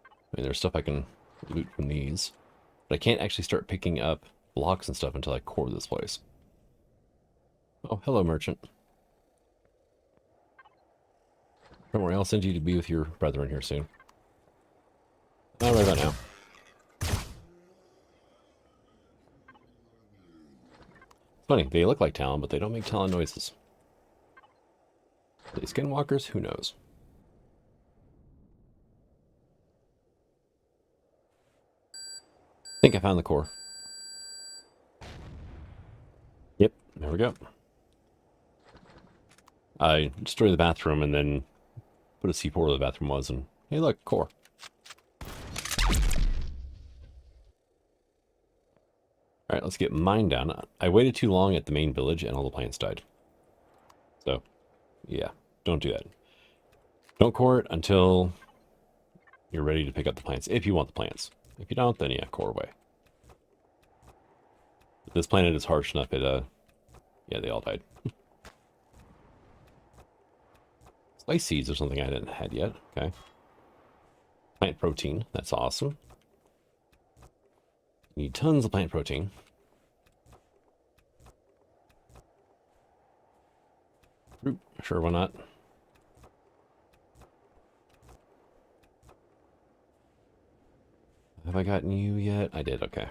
I mean, there's stuff I can loot from these. But I can't actually start picking up blocks and stuff until I core this place. Oh, hello, merchant. Don't worry, I'll send you to be with your brethren here soon. Not right about now. It's funny, they look like Talon, but they don't make Talon noises. Are they skinwalkers? Who knows? I think I found the core. Yep, there we go. I destroyed the bathroom and then put a C4 where the bathroom was, and hey, look, core. All right, let's get mine down. I waited too long at the main village, and all the plants died. So, yeah, don't do that. Don't core it until you're ready to pick up the plants, if you want the plants. If you don't, then yeah, core away. But this planet is harsh enough, yeah, they all died. Spice seeds or something I hadn't had yet. Okay. Plant protein, that's awesome. Need tons of plant protein. Sure, why not? Have I gotten you yet? I did, okay.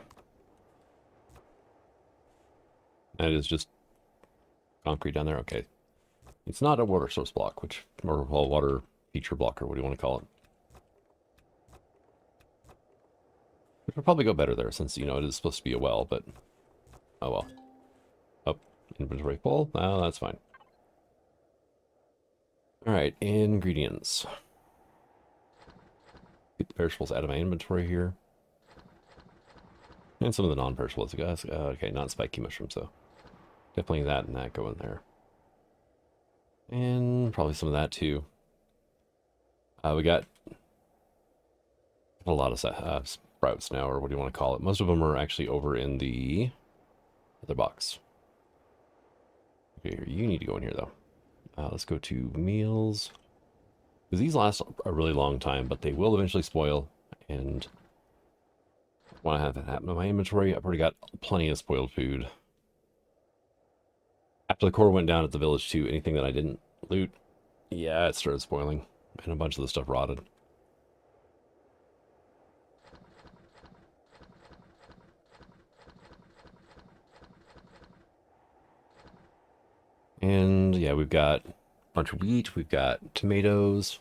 That is just concrete down there, okay. It's not a water source block, which, or a water feature block, or what do you want to call it? Which would probably go better there, since, you know, it is supposed to be a well, but, oh well. Oh, inventory full? Oh, that's fine. Alright, ingredients. Get the perishables out of my inventory here. And some of the non-perishables, guys. Okay, not spiky mushrooms, though. Definitely that and that go in there. And probably some of that, too. We got a lot of sprouts now, or what do you want to call it? Most of them are actually over in the other box. Okay, here, you need to go in here, though. Let's go to meals. Because these last a really long time, but they will eventually spoil. And I want to have that happen in my inventory. I've already got plenty of spoiled food. After the core went down at the village, too, anything that I didn't loot, yeah, it started spoiling. And a bunch of the stuff rotted. And yeah, we've got a bunch of wheat, we've got tomatoes,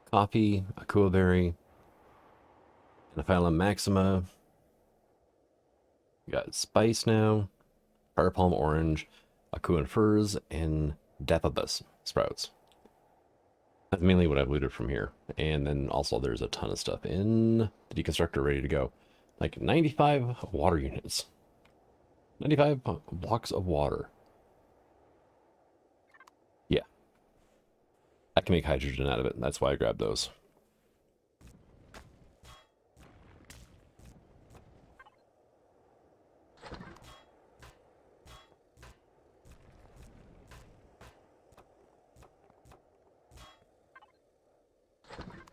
coffee, akua berry, Anaphyllum maxima. We got spice now, fire palm orange, akua and furs, and daphobus sprouts. That's mainly what I've looted from here. And then also there's a ton of stuff in the deconstructor ready to go. Like 95 water units. 95 blocks of water. Yeah. I can make hydrogen out of it. That's why I grabbed those.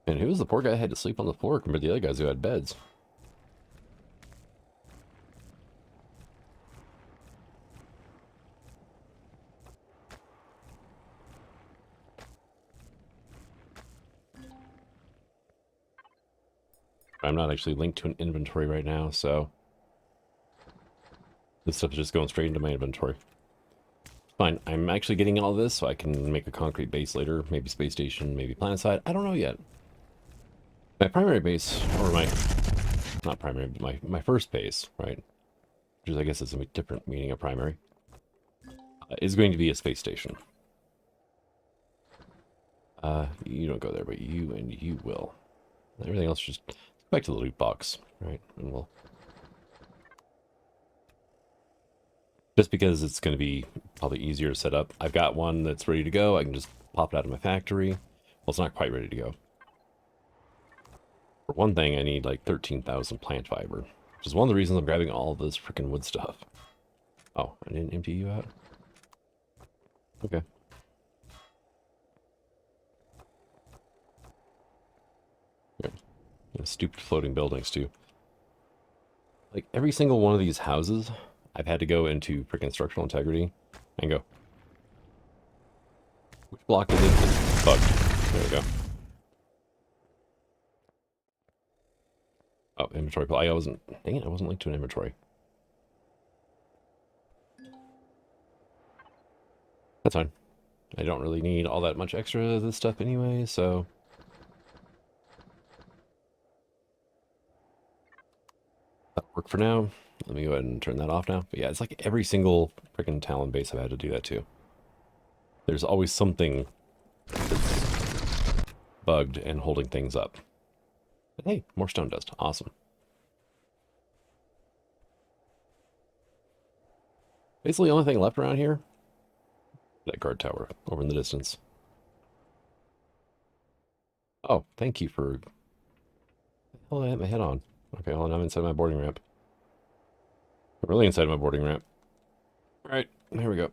And who was the poor guy who had to sleep on the floor compared to the other guys who had beds? I'm not actually linked to an inventory right now, so this stuff is just going straight into my inventory. Fine, I'm actually getting all this so I can make a concrete base later. Maybe space station, maybe planet side. I don't know yet. My primary base, or not primary, but my first base, right? Which is, I guess, is a different meaning of primary, is going to be a space station. You don't go there, but you and you will. Everything else just back to the loot box, right? And we'll... Just because it's going to be probably easier to set up. I've got one that's ready to go. I can just pop it out of my factory. Well, it's not quite ready to go. For one thing, I need like 13,000 plant fiber, which is one of the reasons I'm grabbing all of this freaking wood stuff. Oh, I didn't empty you out? Okay. Yeah. Stupid floating buildings, too. Like, every single one of these houses, I've had to go into freaking structural integrity and go, which block is it? It's bugged. There we go. Oh, inventory. I wasn't, dang it, I wasn't linked to an inventory. That's fine. I don't really need all that much extra of this stuff anyway, so... That'll work for now. Let me go ahead and turn that off now. But yeah, it's like every single freaking Talon base I've had to do that to. There's always something that's bugged and holding things up. But hey, more stone dust. Awesome. Basically, the only thing left around here, that guard tower over in the distance. Oh, thank you for... Oh, I had my head on. Okay, hold on, I'm inside my boarding ramp. I'm really inside my boarding ramp. Alright, here we go.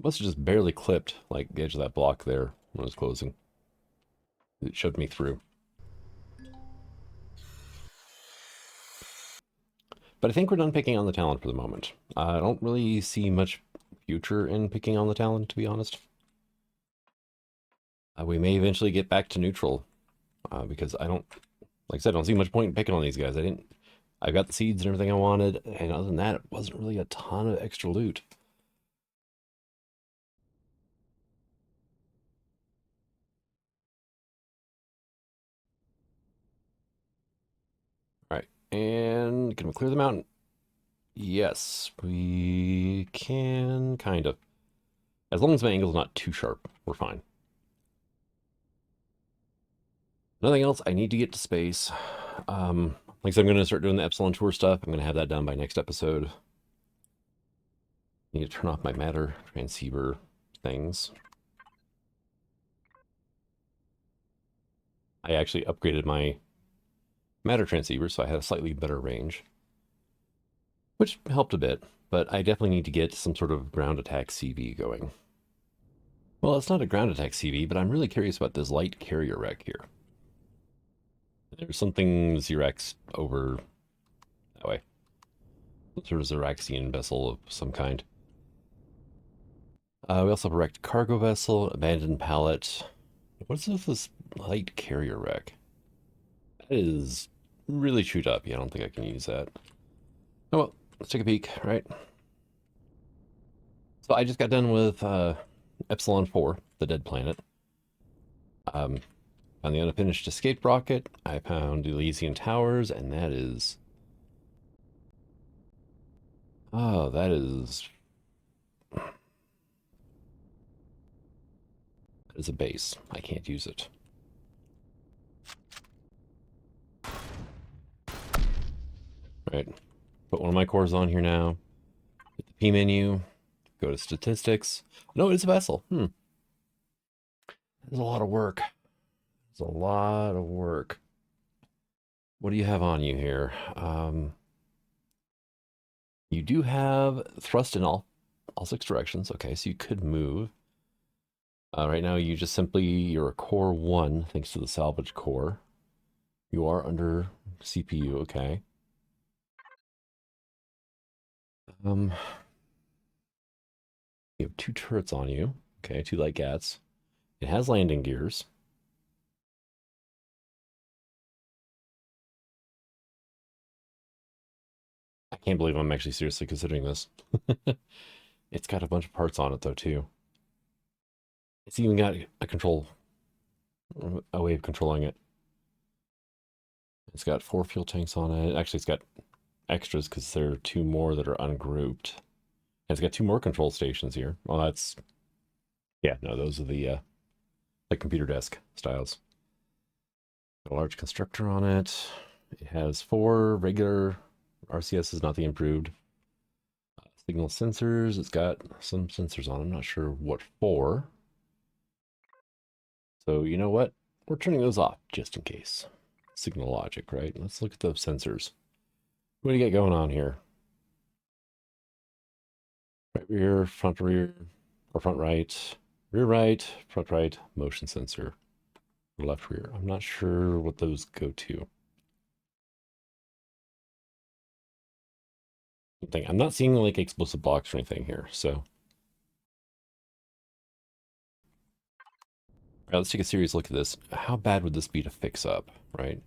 Must have just barely clipped, like, the edge of that block there when it was closing. It shoved me through. But I think we're done picking on the Talon for the moment. I don't really see much future in picking on the Talon, to be honest. We may eventually get back to neutral, because I don't, like I said, I don't see much point in picking on these guys. I got the seeds and everything I wanted, and other than that, it wasn't really a ton of extra loot. All right, and can we clear the mountain? Yes, we can, kind of. As long as my angle's not too sharp, we're fine. Nothing else. I need to get to space. Like I said, I'm going to start doing the Epsilon Tour stuff. I'm going to have that done by next episode. Need to turn off my matter transceiver things. I actually upgraded my matter transceiver, so I had a slightly better range, which helped a bit, but I definitely need to get some sort of ground attack CV going. Well, it's not a ground attack CV, but I'm really curious about this light carrier wreck here. There's something Xerax over that way. Sort of Xeraxian vessel of some kind. We also have a wrecked cargo vessel, abandoned pallet. What's with this light carrier wreck? That is really chewed up. Yeah, I don't think I can use that. Oh well, let's take a peek, right? So I just got done with Epsilon 4, the dead planet. Found the unfinished escape rocket. I found Elysian Towers, and that is... Oh, that is... That is a base. I can't use it. Right. Put one of my cores on here now. Hit the P menu. Go to statistics. No, it's a vessel. There's a lot of work. There's a lot of work. What do you have on you here? You do have thrust in all 6 directions. Okay, so you could move. Right now, you're a core 1, thanks to the salvage core. You are under CPU, okay. You have 2 turrets on you. Okay, 2 light gats. It has landing gears. I can't believe I'm actually seriously considering this. It's got a bunch of parts on it, though, too. It's even got a way of controlling it. It's got 4 fuel tanks on it. Actually, it's got extras because there are 2 more that are ungrouped. And it's got 2 more control stations here. Well, that's... Yeah, no, those are the like computer desk styles. Got a large constructor on it. It has 4 regular RCSs, not the improved. Signal sensors. It's got some sensors on. I'm not sure what for. So you know what? We're turning those off just in case. Signal logic, right? Let's look at those sensors. What do you get going on here? Right rear, or front right, rear right, front right, motion sensor, left rear. I'm not sure what those go to. I'm not seeing like explosive blocks or anything here, so. All right, let's take a serious look at this. How bad would this be to fix up, right?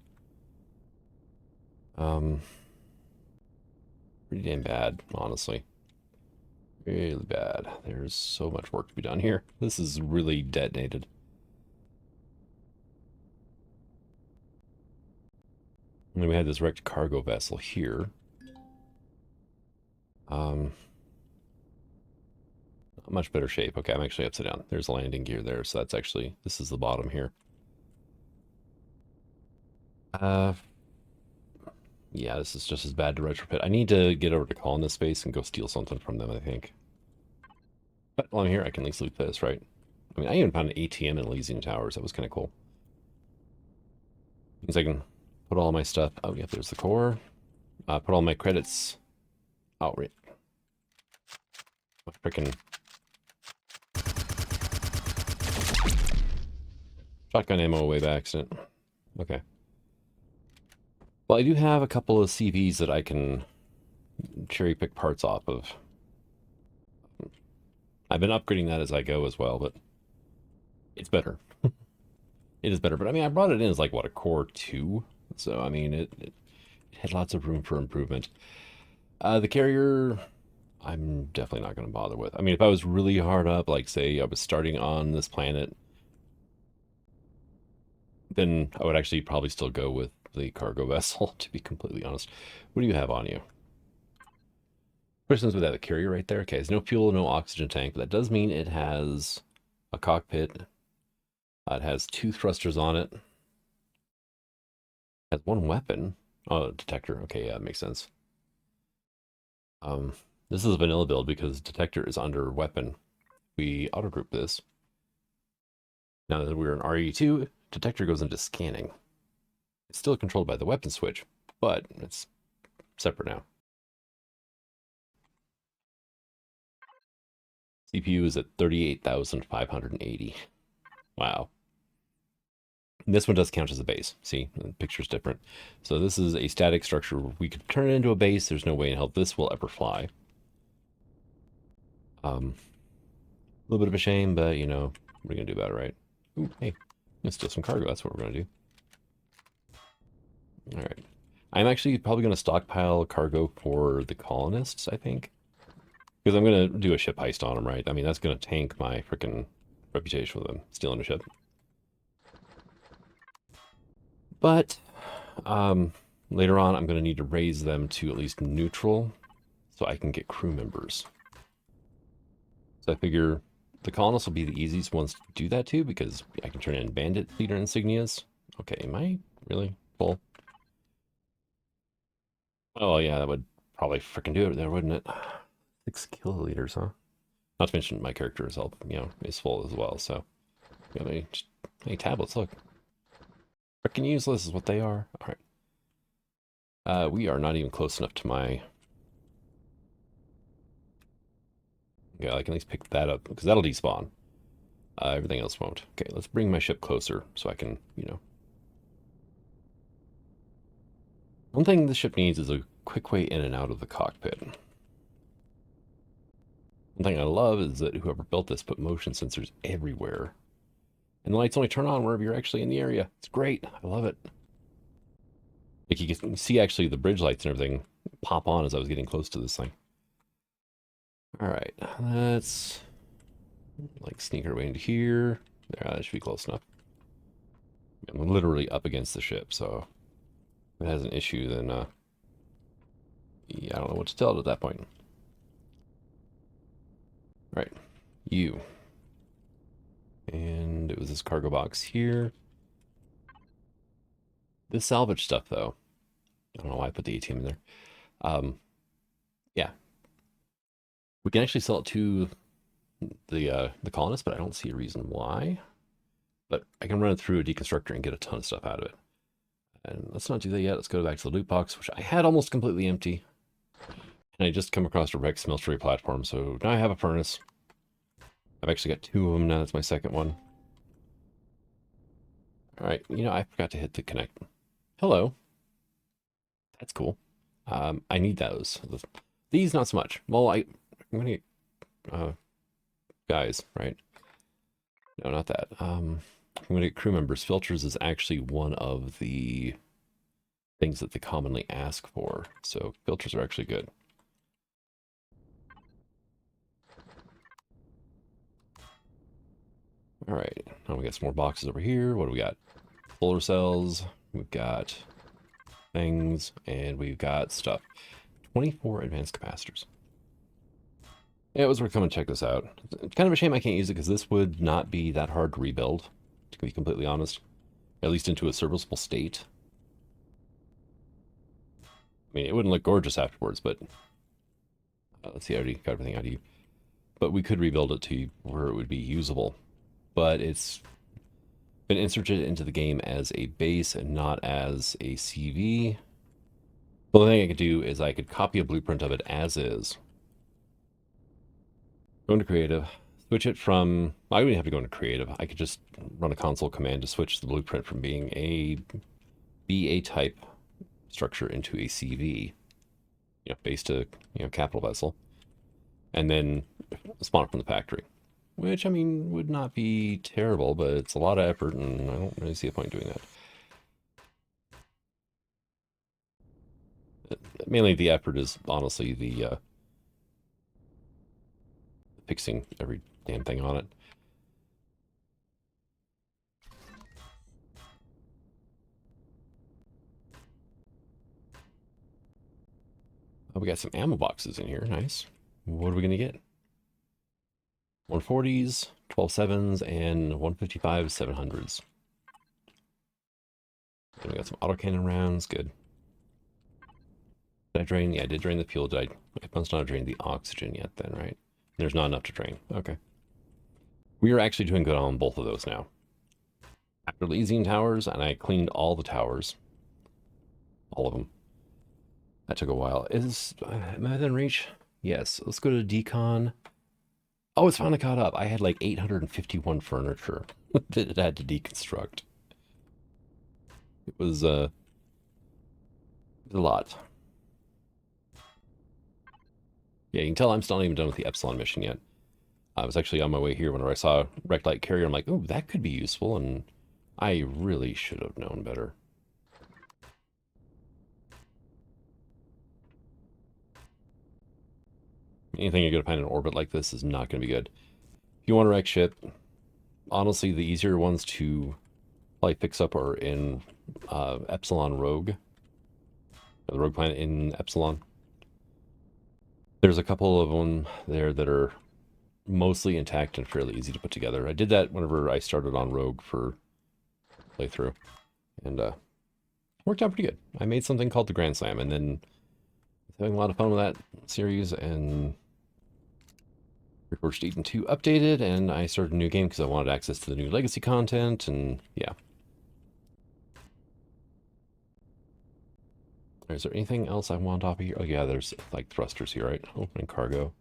Pretty damn bad, honestly. Really bad. There's so much work to be done here. This is really detonated. And then we had this wrecked cargo vessel here. Not much better shape. Okay, I'm actually upside down. There's a landing gear there, so that's actually, this is the bottom here. Yeah, this is just as bad to retrofit. I need to get over to Colonist Space and go steal something from them, I think. But while I'm here, I can at least loot this, right? I mean, I even found an ATM in Elysian Towers. That was kind of cool. Means I can put all my stuff... Oh, yeah, there's the core. Put all my credits... Oh, right. Freaking... Shotgun ammo away by accident. Okay. Well, I do have a couple of CVs that I can cherry pick parts off of. I've been upgrading that as I go as well, but it's better. It is better. But I mean, I brought it in as like, what, a core 2? So, I mean, it had lots of room for improvement. The carrier, I'm definitely not going to bother with. I mean, if I was really hard up, like, say, I was starting on this planet, then I would actually probably still go with the cargo vessel, to be completely honest. What do you have on you? Questions with that, the carrier right there. Okay, there's no fuel, no oxygen tank, but that does mean it has a cockpit. It has 2 thrusters on it. It has 1 weapon. Oh, detector. Okay, yeah, that makes sense. This is a vanilla build because detector is under weapon. We auto group this. Now that we're in RE2, detector goes into scanning. It's still controlled by the weapon switch, but it's separate now. CPU is at 38,580. Wow. And this one does count as a base. See, the picture's different. So this is a static structure. We could turn it into a base. There's no way in hell this will ever fly. A little bit of a shame, but you know, what are you gonna do about it, right? Ooh, hey, let's steal some cargo. That's what we're gonna do. All right. I'm actually probably gonna stockpile cargo for the colonists, I think. Because I'm gonna do a ship heist on them, right? I mean, that's gonna tank my freaking reputation with them stealing a ship. But later on, I'm gonna need to raise them to at least neutral so I can get crew members. So I figure the colonists will be the easiest ones to do that to because I can turn in bandit leader insignias. Okay, am I really full? Oh yeah, that would probably freaking do it there, wouldn't it? 6 kill leaders, huh? Not to mention my character is help, you know, is full as well. So, got any tablets? Look, freaking useless is what they are. All right, we are not even close enough to my. Yeah, I can at least pick that up because that'll despawn. Everything else won't. Okay, let's bring my ship closer so I can, you know. One thing the ship needs is a quick way in and out of the cockpit. One thing I love is that whoever built this put motion sensors everywhere. And the lights only turn on wherever you're actually in the area. It's great. I love it. Like you can see actually the bridge lights and everything pop on as I was getting close to this thing. All right, let's like sneak our way into here. There, that should be close enough. I'm literally up against the ship, so if it has an issue, then yeah, I don't know what to tell it at that point. All right, you. And it was this cargo box here. This salvage stuff, though, I don't know why I put the ATM in there. Yeah, we can actually sell it to the colonists, but I don't see a reason why. But I can run it through a deconstructor and get a ton of stuff out of it. And let's not do that yet. Let's go back to the loot box, which I had almost completely empty. And I just come across a wrecked smeltery platform, so now I have a furnace. I've actually got 2 of them now. That's my second one. All right, you know, I forgot to hit the connect. Hello. That's cool. I need those. These, not so much. Well, I'm gonna get guys, right? No, not that. I'm gonna get crew members. Filters is actually one of the things that they commonly ask for. So filters are actually good. All right, now we got some more boxes over here. What do we got? Solar cells. We've got things, and we've got stuff. 24 advanced capacitors. Yeah, it was worth coming to check this out. It's kind of a shame I can't use it because this would not be that hard to rebuild, to be completely honest. At least into a serviceable state. I mean, it wouldn't look gorgeous afterwards, but let's see, I already got everything out of you. But we could rebuild it to where it would be usable. But it's been inserted into the game as a base and not as a CV. The only thing I could do is I could copy a blueprint of it as is. Go into creative, switch it from, I wouldn't have to go into creative. I could just run a console command to switch the blueprint from being a BA type structure into a CV. base to, capital vessel, and then spawn it from the factory. Which, I mean, would not be terrible, but it's a lot of effort, and I don't really see a point in doing that. Mainly the effort is honestly the fixing every damn thing on it. Oh, we got some ammo boxes in here. Nice. What are we going to get? 140s, 12 sevens, and 155 700s. And we got some autocannon rounds. Good. Did I drain? Yeah, I did drain the fuel. I must not have drained the oxygen yet then, right? There's not enough to drain. Okay. We are actually doing good on both of those now. After leasing towers, and I cleaned all the towers. All of them. That took a while. Am I within reach? Yes. Let's go to decon. Oh, it's finally caught up. I had like 851 furniture that it had to deconstruct. It was a lot. Yeah, you can tell I'm still not even done with the Epsilon mission yet. I was actually on my way here whenever I saw Wrecked Light Carrier. I'm like, oh, that could be useful, and I really should have known better. Anything you're going to find in orbit like this is not going to be good. If you want to wreck ship, honestly, the easier ones to probably fix up are in Epsilon Rogue. The Rogue planet in Epsilon. There's a couple of them there that are mostly intact and fairly easy to put together. I did that whenever I started on Rogue for playthrough, and worked out pretty good. I made something called the Grand Slam, and then having a lot of fun with that series, and Reforged Eden 2 updated, and I started a new game because I wanted access to the new legacy content, and yeah. Is there anything else I want off of here? Oh yeah, there's like thrusters here, right? Opening cargo.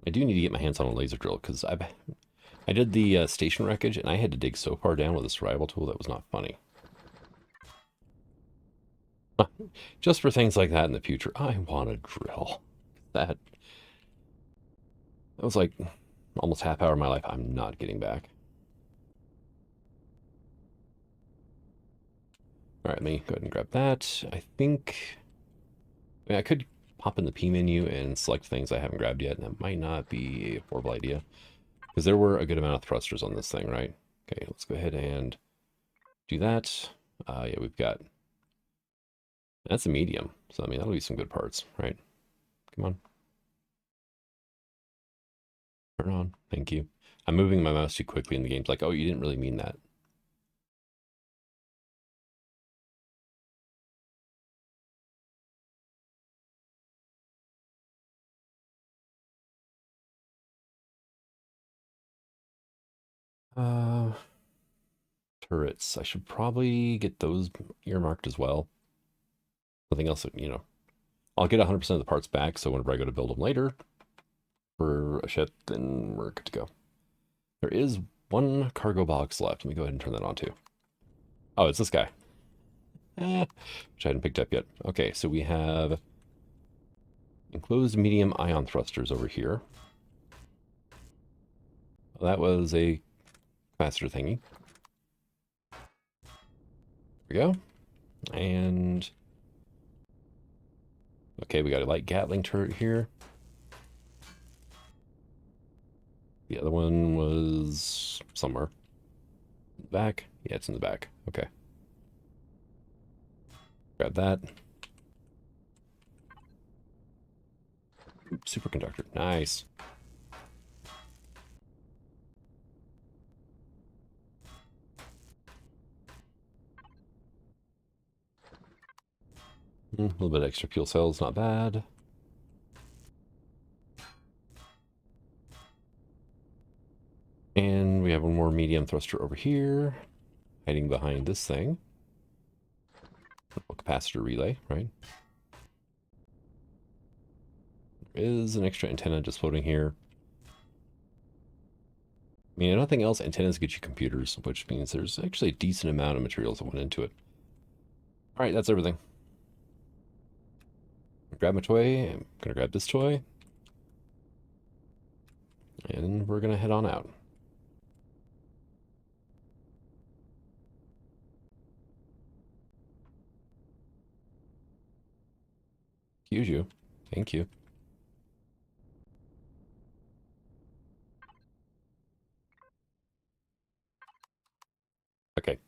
I do need to get my hands on a laser drill because I did the station wreckage and I had to dig so far down with a survival tool that was not funny. Just for things like that in the future, I want a drill. That was like almost half hour of my life I'm not getting back. All right, let me go ahead and grab that. I mean, I could pop in the P menu and select things I haven't grabbed yet, and that might not be a horrible idea. Because there were a good amount of thrusters on this thing, right? Okay, let's go ahead and do that. Yeah, we've got... That's a medium, so I mean, that'll be some good parts, right? Come on. Turn on. Thank you. I'm moving my mouse too quickly in the game's like, oh, you didn't really mean that. Turrets. I should probably get those earmarked as well. Something else that, I'll get 100% of the parts back, so whenever I go to build them later for a ship, then we're good to go. There is one cargo box left. Let me go ahead and turn that on too. Oh, it's this guy. Which I hadn't picked up yet. Okay, so we have enclosed medium ion thrusters over here. Well, that was a capacitor thingy. There we go. And okay, we got a light Gatling turret here. The other one was somewhere. Back? Yeah, it's in the back. Okay. Grab that. Superconductor. Nice. A little bit extra fuel cells, not bad. And we have one more medium thruster over here, hiding behind this thing. Capacitor relay, right? There is an extra antenna just floating here. I mean, nothing else, antennas get you computers, which means there's actually a decent amount of materials that went into it. All right, that's everything. Grab my toy. I'm gonna grab this toy. And we're gonna head on out. Excuse you. Thank you. Okay.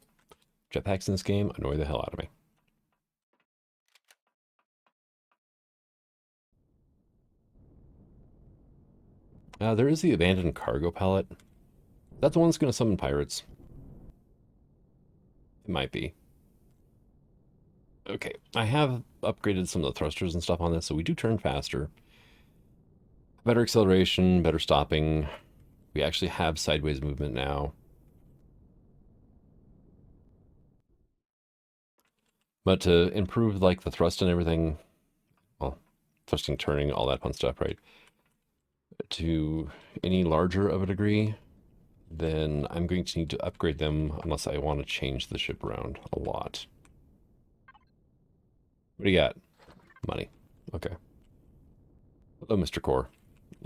Jetpacks in this game annoy the hell out of me. There is the abandoned cargo pallet. That's the one that's going to summon pirates. It might be. Okay, I have upgraded some of the thrusters and stuff on this, so we do turn faster. Better acceleration, better stopping. We actually have sideways movement now. But to improve like the thrust and everything, well, thrusting, turning, all that fun stuff, right? To any larger of a degree, then I'm going to need to upgrade them unless I want to change the ship around a lot. What do you got? Money. Okay. Hello, Mr. Core.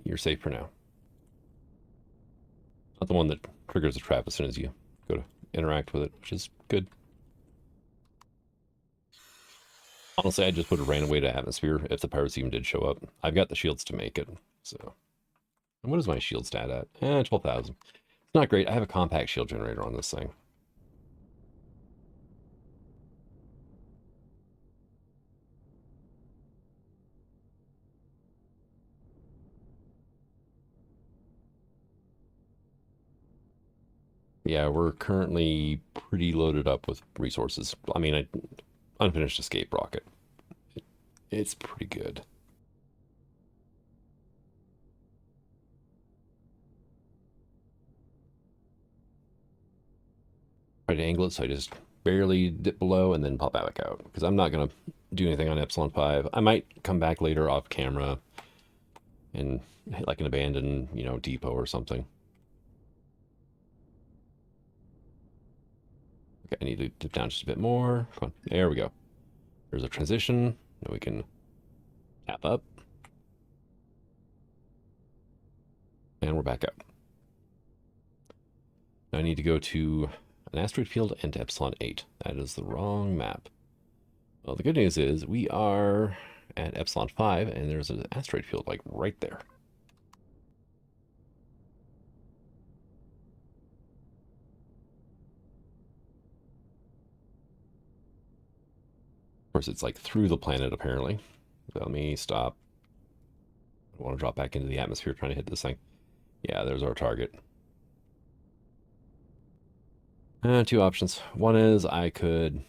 You're safe for now. Not the one that triggers the trap as soon as you go to interact with it, which is good. Honestly, I just would have ran away to atmosphere if the pirates even did show up. I've got the shields to make it, so. And what is my shield stat at? 12,000. It's not great. I have a compact shield generator on this thing. Yeah, we're currently pretty loaded up with resources. I mean, unfinished escape rocket. It's pretty good. Try to angle it so I just barely dip below and then pop back out. Because I'm not going to do anything on Epsilon 5. I might come back later off camera and hit like an abandoned, depot or something. Okay, I need to dip down just a bit more. Come on, there we go. There's a transition. Now we can tap up. And we're back up. Now I need to go to an asteroid field and to Epsilon 8. That is the wrong map. Well, the good news is we are at Epsilon 5, and there's an asteroid field, like, right there. Of course, it's, like, through the planet, apparently. So let me stop. I want to drop back into the atmosphere trying to hit this thing. Yeah, there's our target. Two options. One is I could,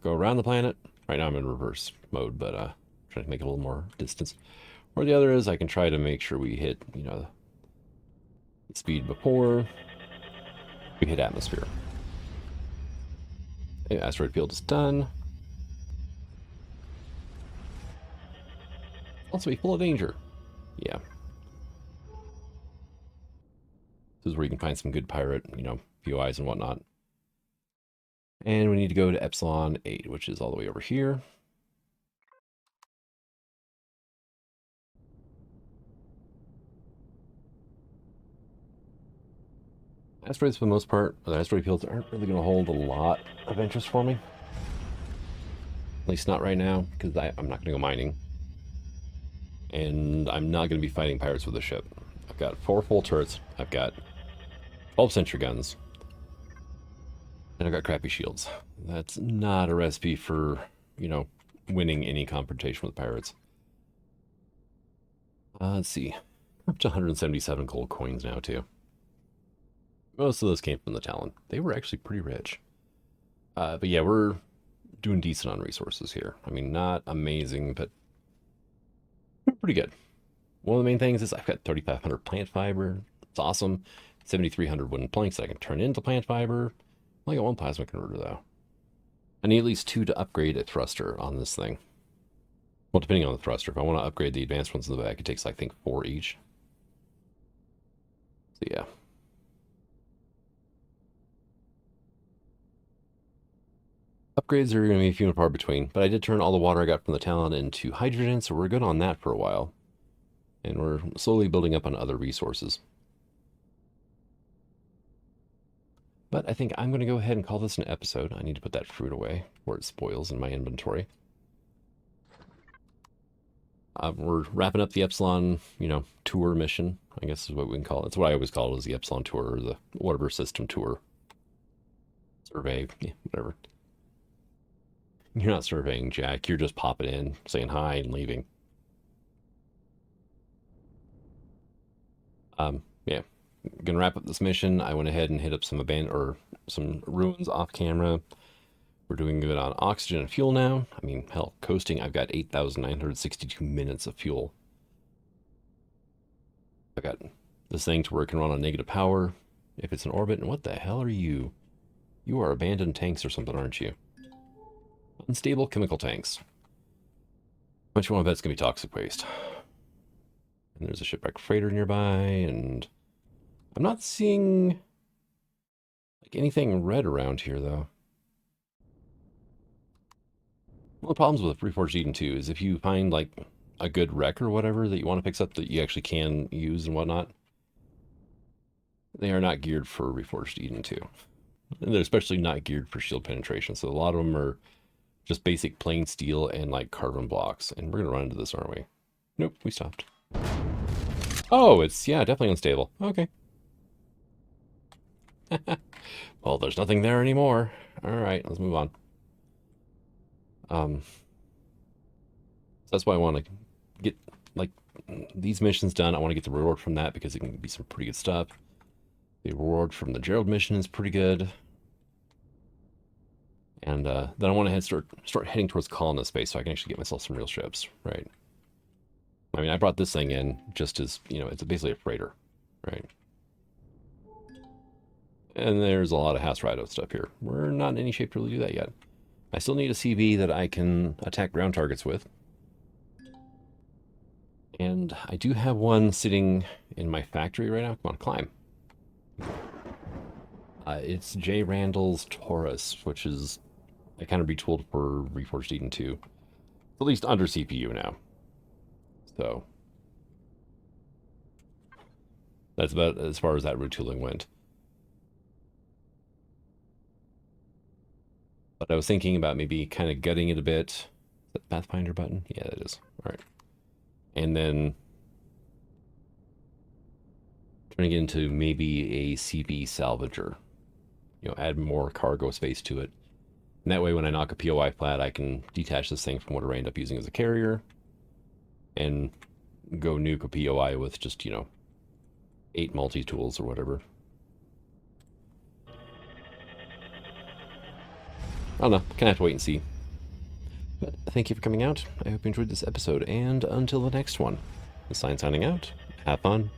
go around the planet. Right now I'm in reverse mode, but trying to make it a little more distance. Or the other is I can try to make sure we hit, the speed before we hit atmosphere. Okay, asteroid field is done. Also be full of danger. Yeah. This is where you can find some good pirate, POIs and whatnot. And we need to go to Epsilon 8, which is all the way over here. Asteroids, for the most part, the asteroid fields aren't really going to hold a lot of interest for me. At least not right now, because I'm not going to go mining. And I'm not going to be fighting pirates with the ship. I've got 4 full turrets. I've got 12 sentry guns. And I've got crappy shields. That's not a recipe for, winning any confrontation with pirates. Let's see. Up to 177 gold coins now, too. Most of those came from the Talon. They were actually pretty rich. But yeah, we're doing decent on resources here. I mean, not amazing, but pretty good. One of the main things is I've got 3,500 plant fiber. It's awesome. 7,300 wooden planks that I can turn into plant fiber. I only got 1 plasma converter, though. I need at least 2 to upgrade a thruster on this thing. Well, depending on the thruster. If I want to upgrade the advanced ones in the back, it takes, I think, 4 each. So, yeah. Upgrades are going to be few and far between, but I did turn all the water I got from the Talon into hydrogen, so we're good on that for a while. And we're slowly building up on other resources. But I think I'm going to go ahead and call this an episode. I need to put that fruit away before it spoils in my inventory. We're wrapping up the Epsilon, tour mission, I guess is what we can call it. That's what I always call it, is the Epsilon tour, or the whatever system tour. Survey, yeah, whatever. You're not surveying, Jack. You're just popping in, saying hi, and leaving. Yeah. Gonna wrap up this mission. I went ahead and hit up some ruins off camera. We're doing good on oxygen and fuel now. I mean, hell, coasting, I've got 8,962 minutes of fuel. I've got this thing to where it can run on negative power if it's in orbit. And what the hell are you? You are abandoned tanks or something, aren't you? Unstable chemical tanks. But you want to bet it's going to be toxic waste. And there's a shipwreck freighter nearby, and I'm not seeing like anything red around here, though. One of the problems with Reforged Eden 2 is if you find like a good wreck or whatever that you want to fix up that you actually can use and whatnot, they are not geared for Reforged Eden 2. And they're especially not geared for shield penetration. So a lot of them are just basic plain steel and like carbon blocks. And we're going to run into this, aren't we? Nope, we stopped. Oh, it's, yeah, definitely unstable. Okay. Well, there's nothing there anymore. All right, let's move on. So that's why I want to get like these missions done. I want to get the reward from that because it can be some pretty good stuff. The reward from the Gerald mission is pretty good. And then I want to start heading towards colonist space so I can actually get myself some real ships, right? I mean, I brought this thing in just as, it's basically a freighter, right? And there's a lot of House Rido stuff here. We're not in any shape to really do that yet. I still need a CV that I can attack ground targets with. And I do have one sitting in my factory right now. Come on, climb. It's J. Randall's Taurus, which is I kind of retooled for Reforged Eden 2. It's at least under CPU now. So that's about as far as that retooling went. But I was thinking about maybe kind of gutting it a bit. Is that Pathfinder button? Yeah, that is. All right. And then turning it into maybe a CB salvager. Add more cargo space to it. And that way when I knock a POI flat, I can detach this thing from what I end up using as a carrier and go nuke a POI with just, 8 multi-tools or whatever. I don't know. Kind of have to wait and see. But thank you for coming out. I hope you enjoyed this episode. And until the next one, the sign signing out. Have fun.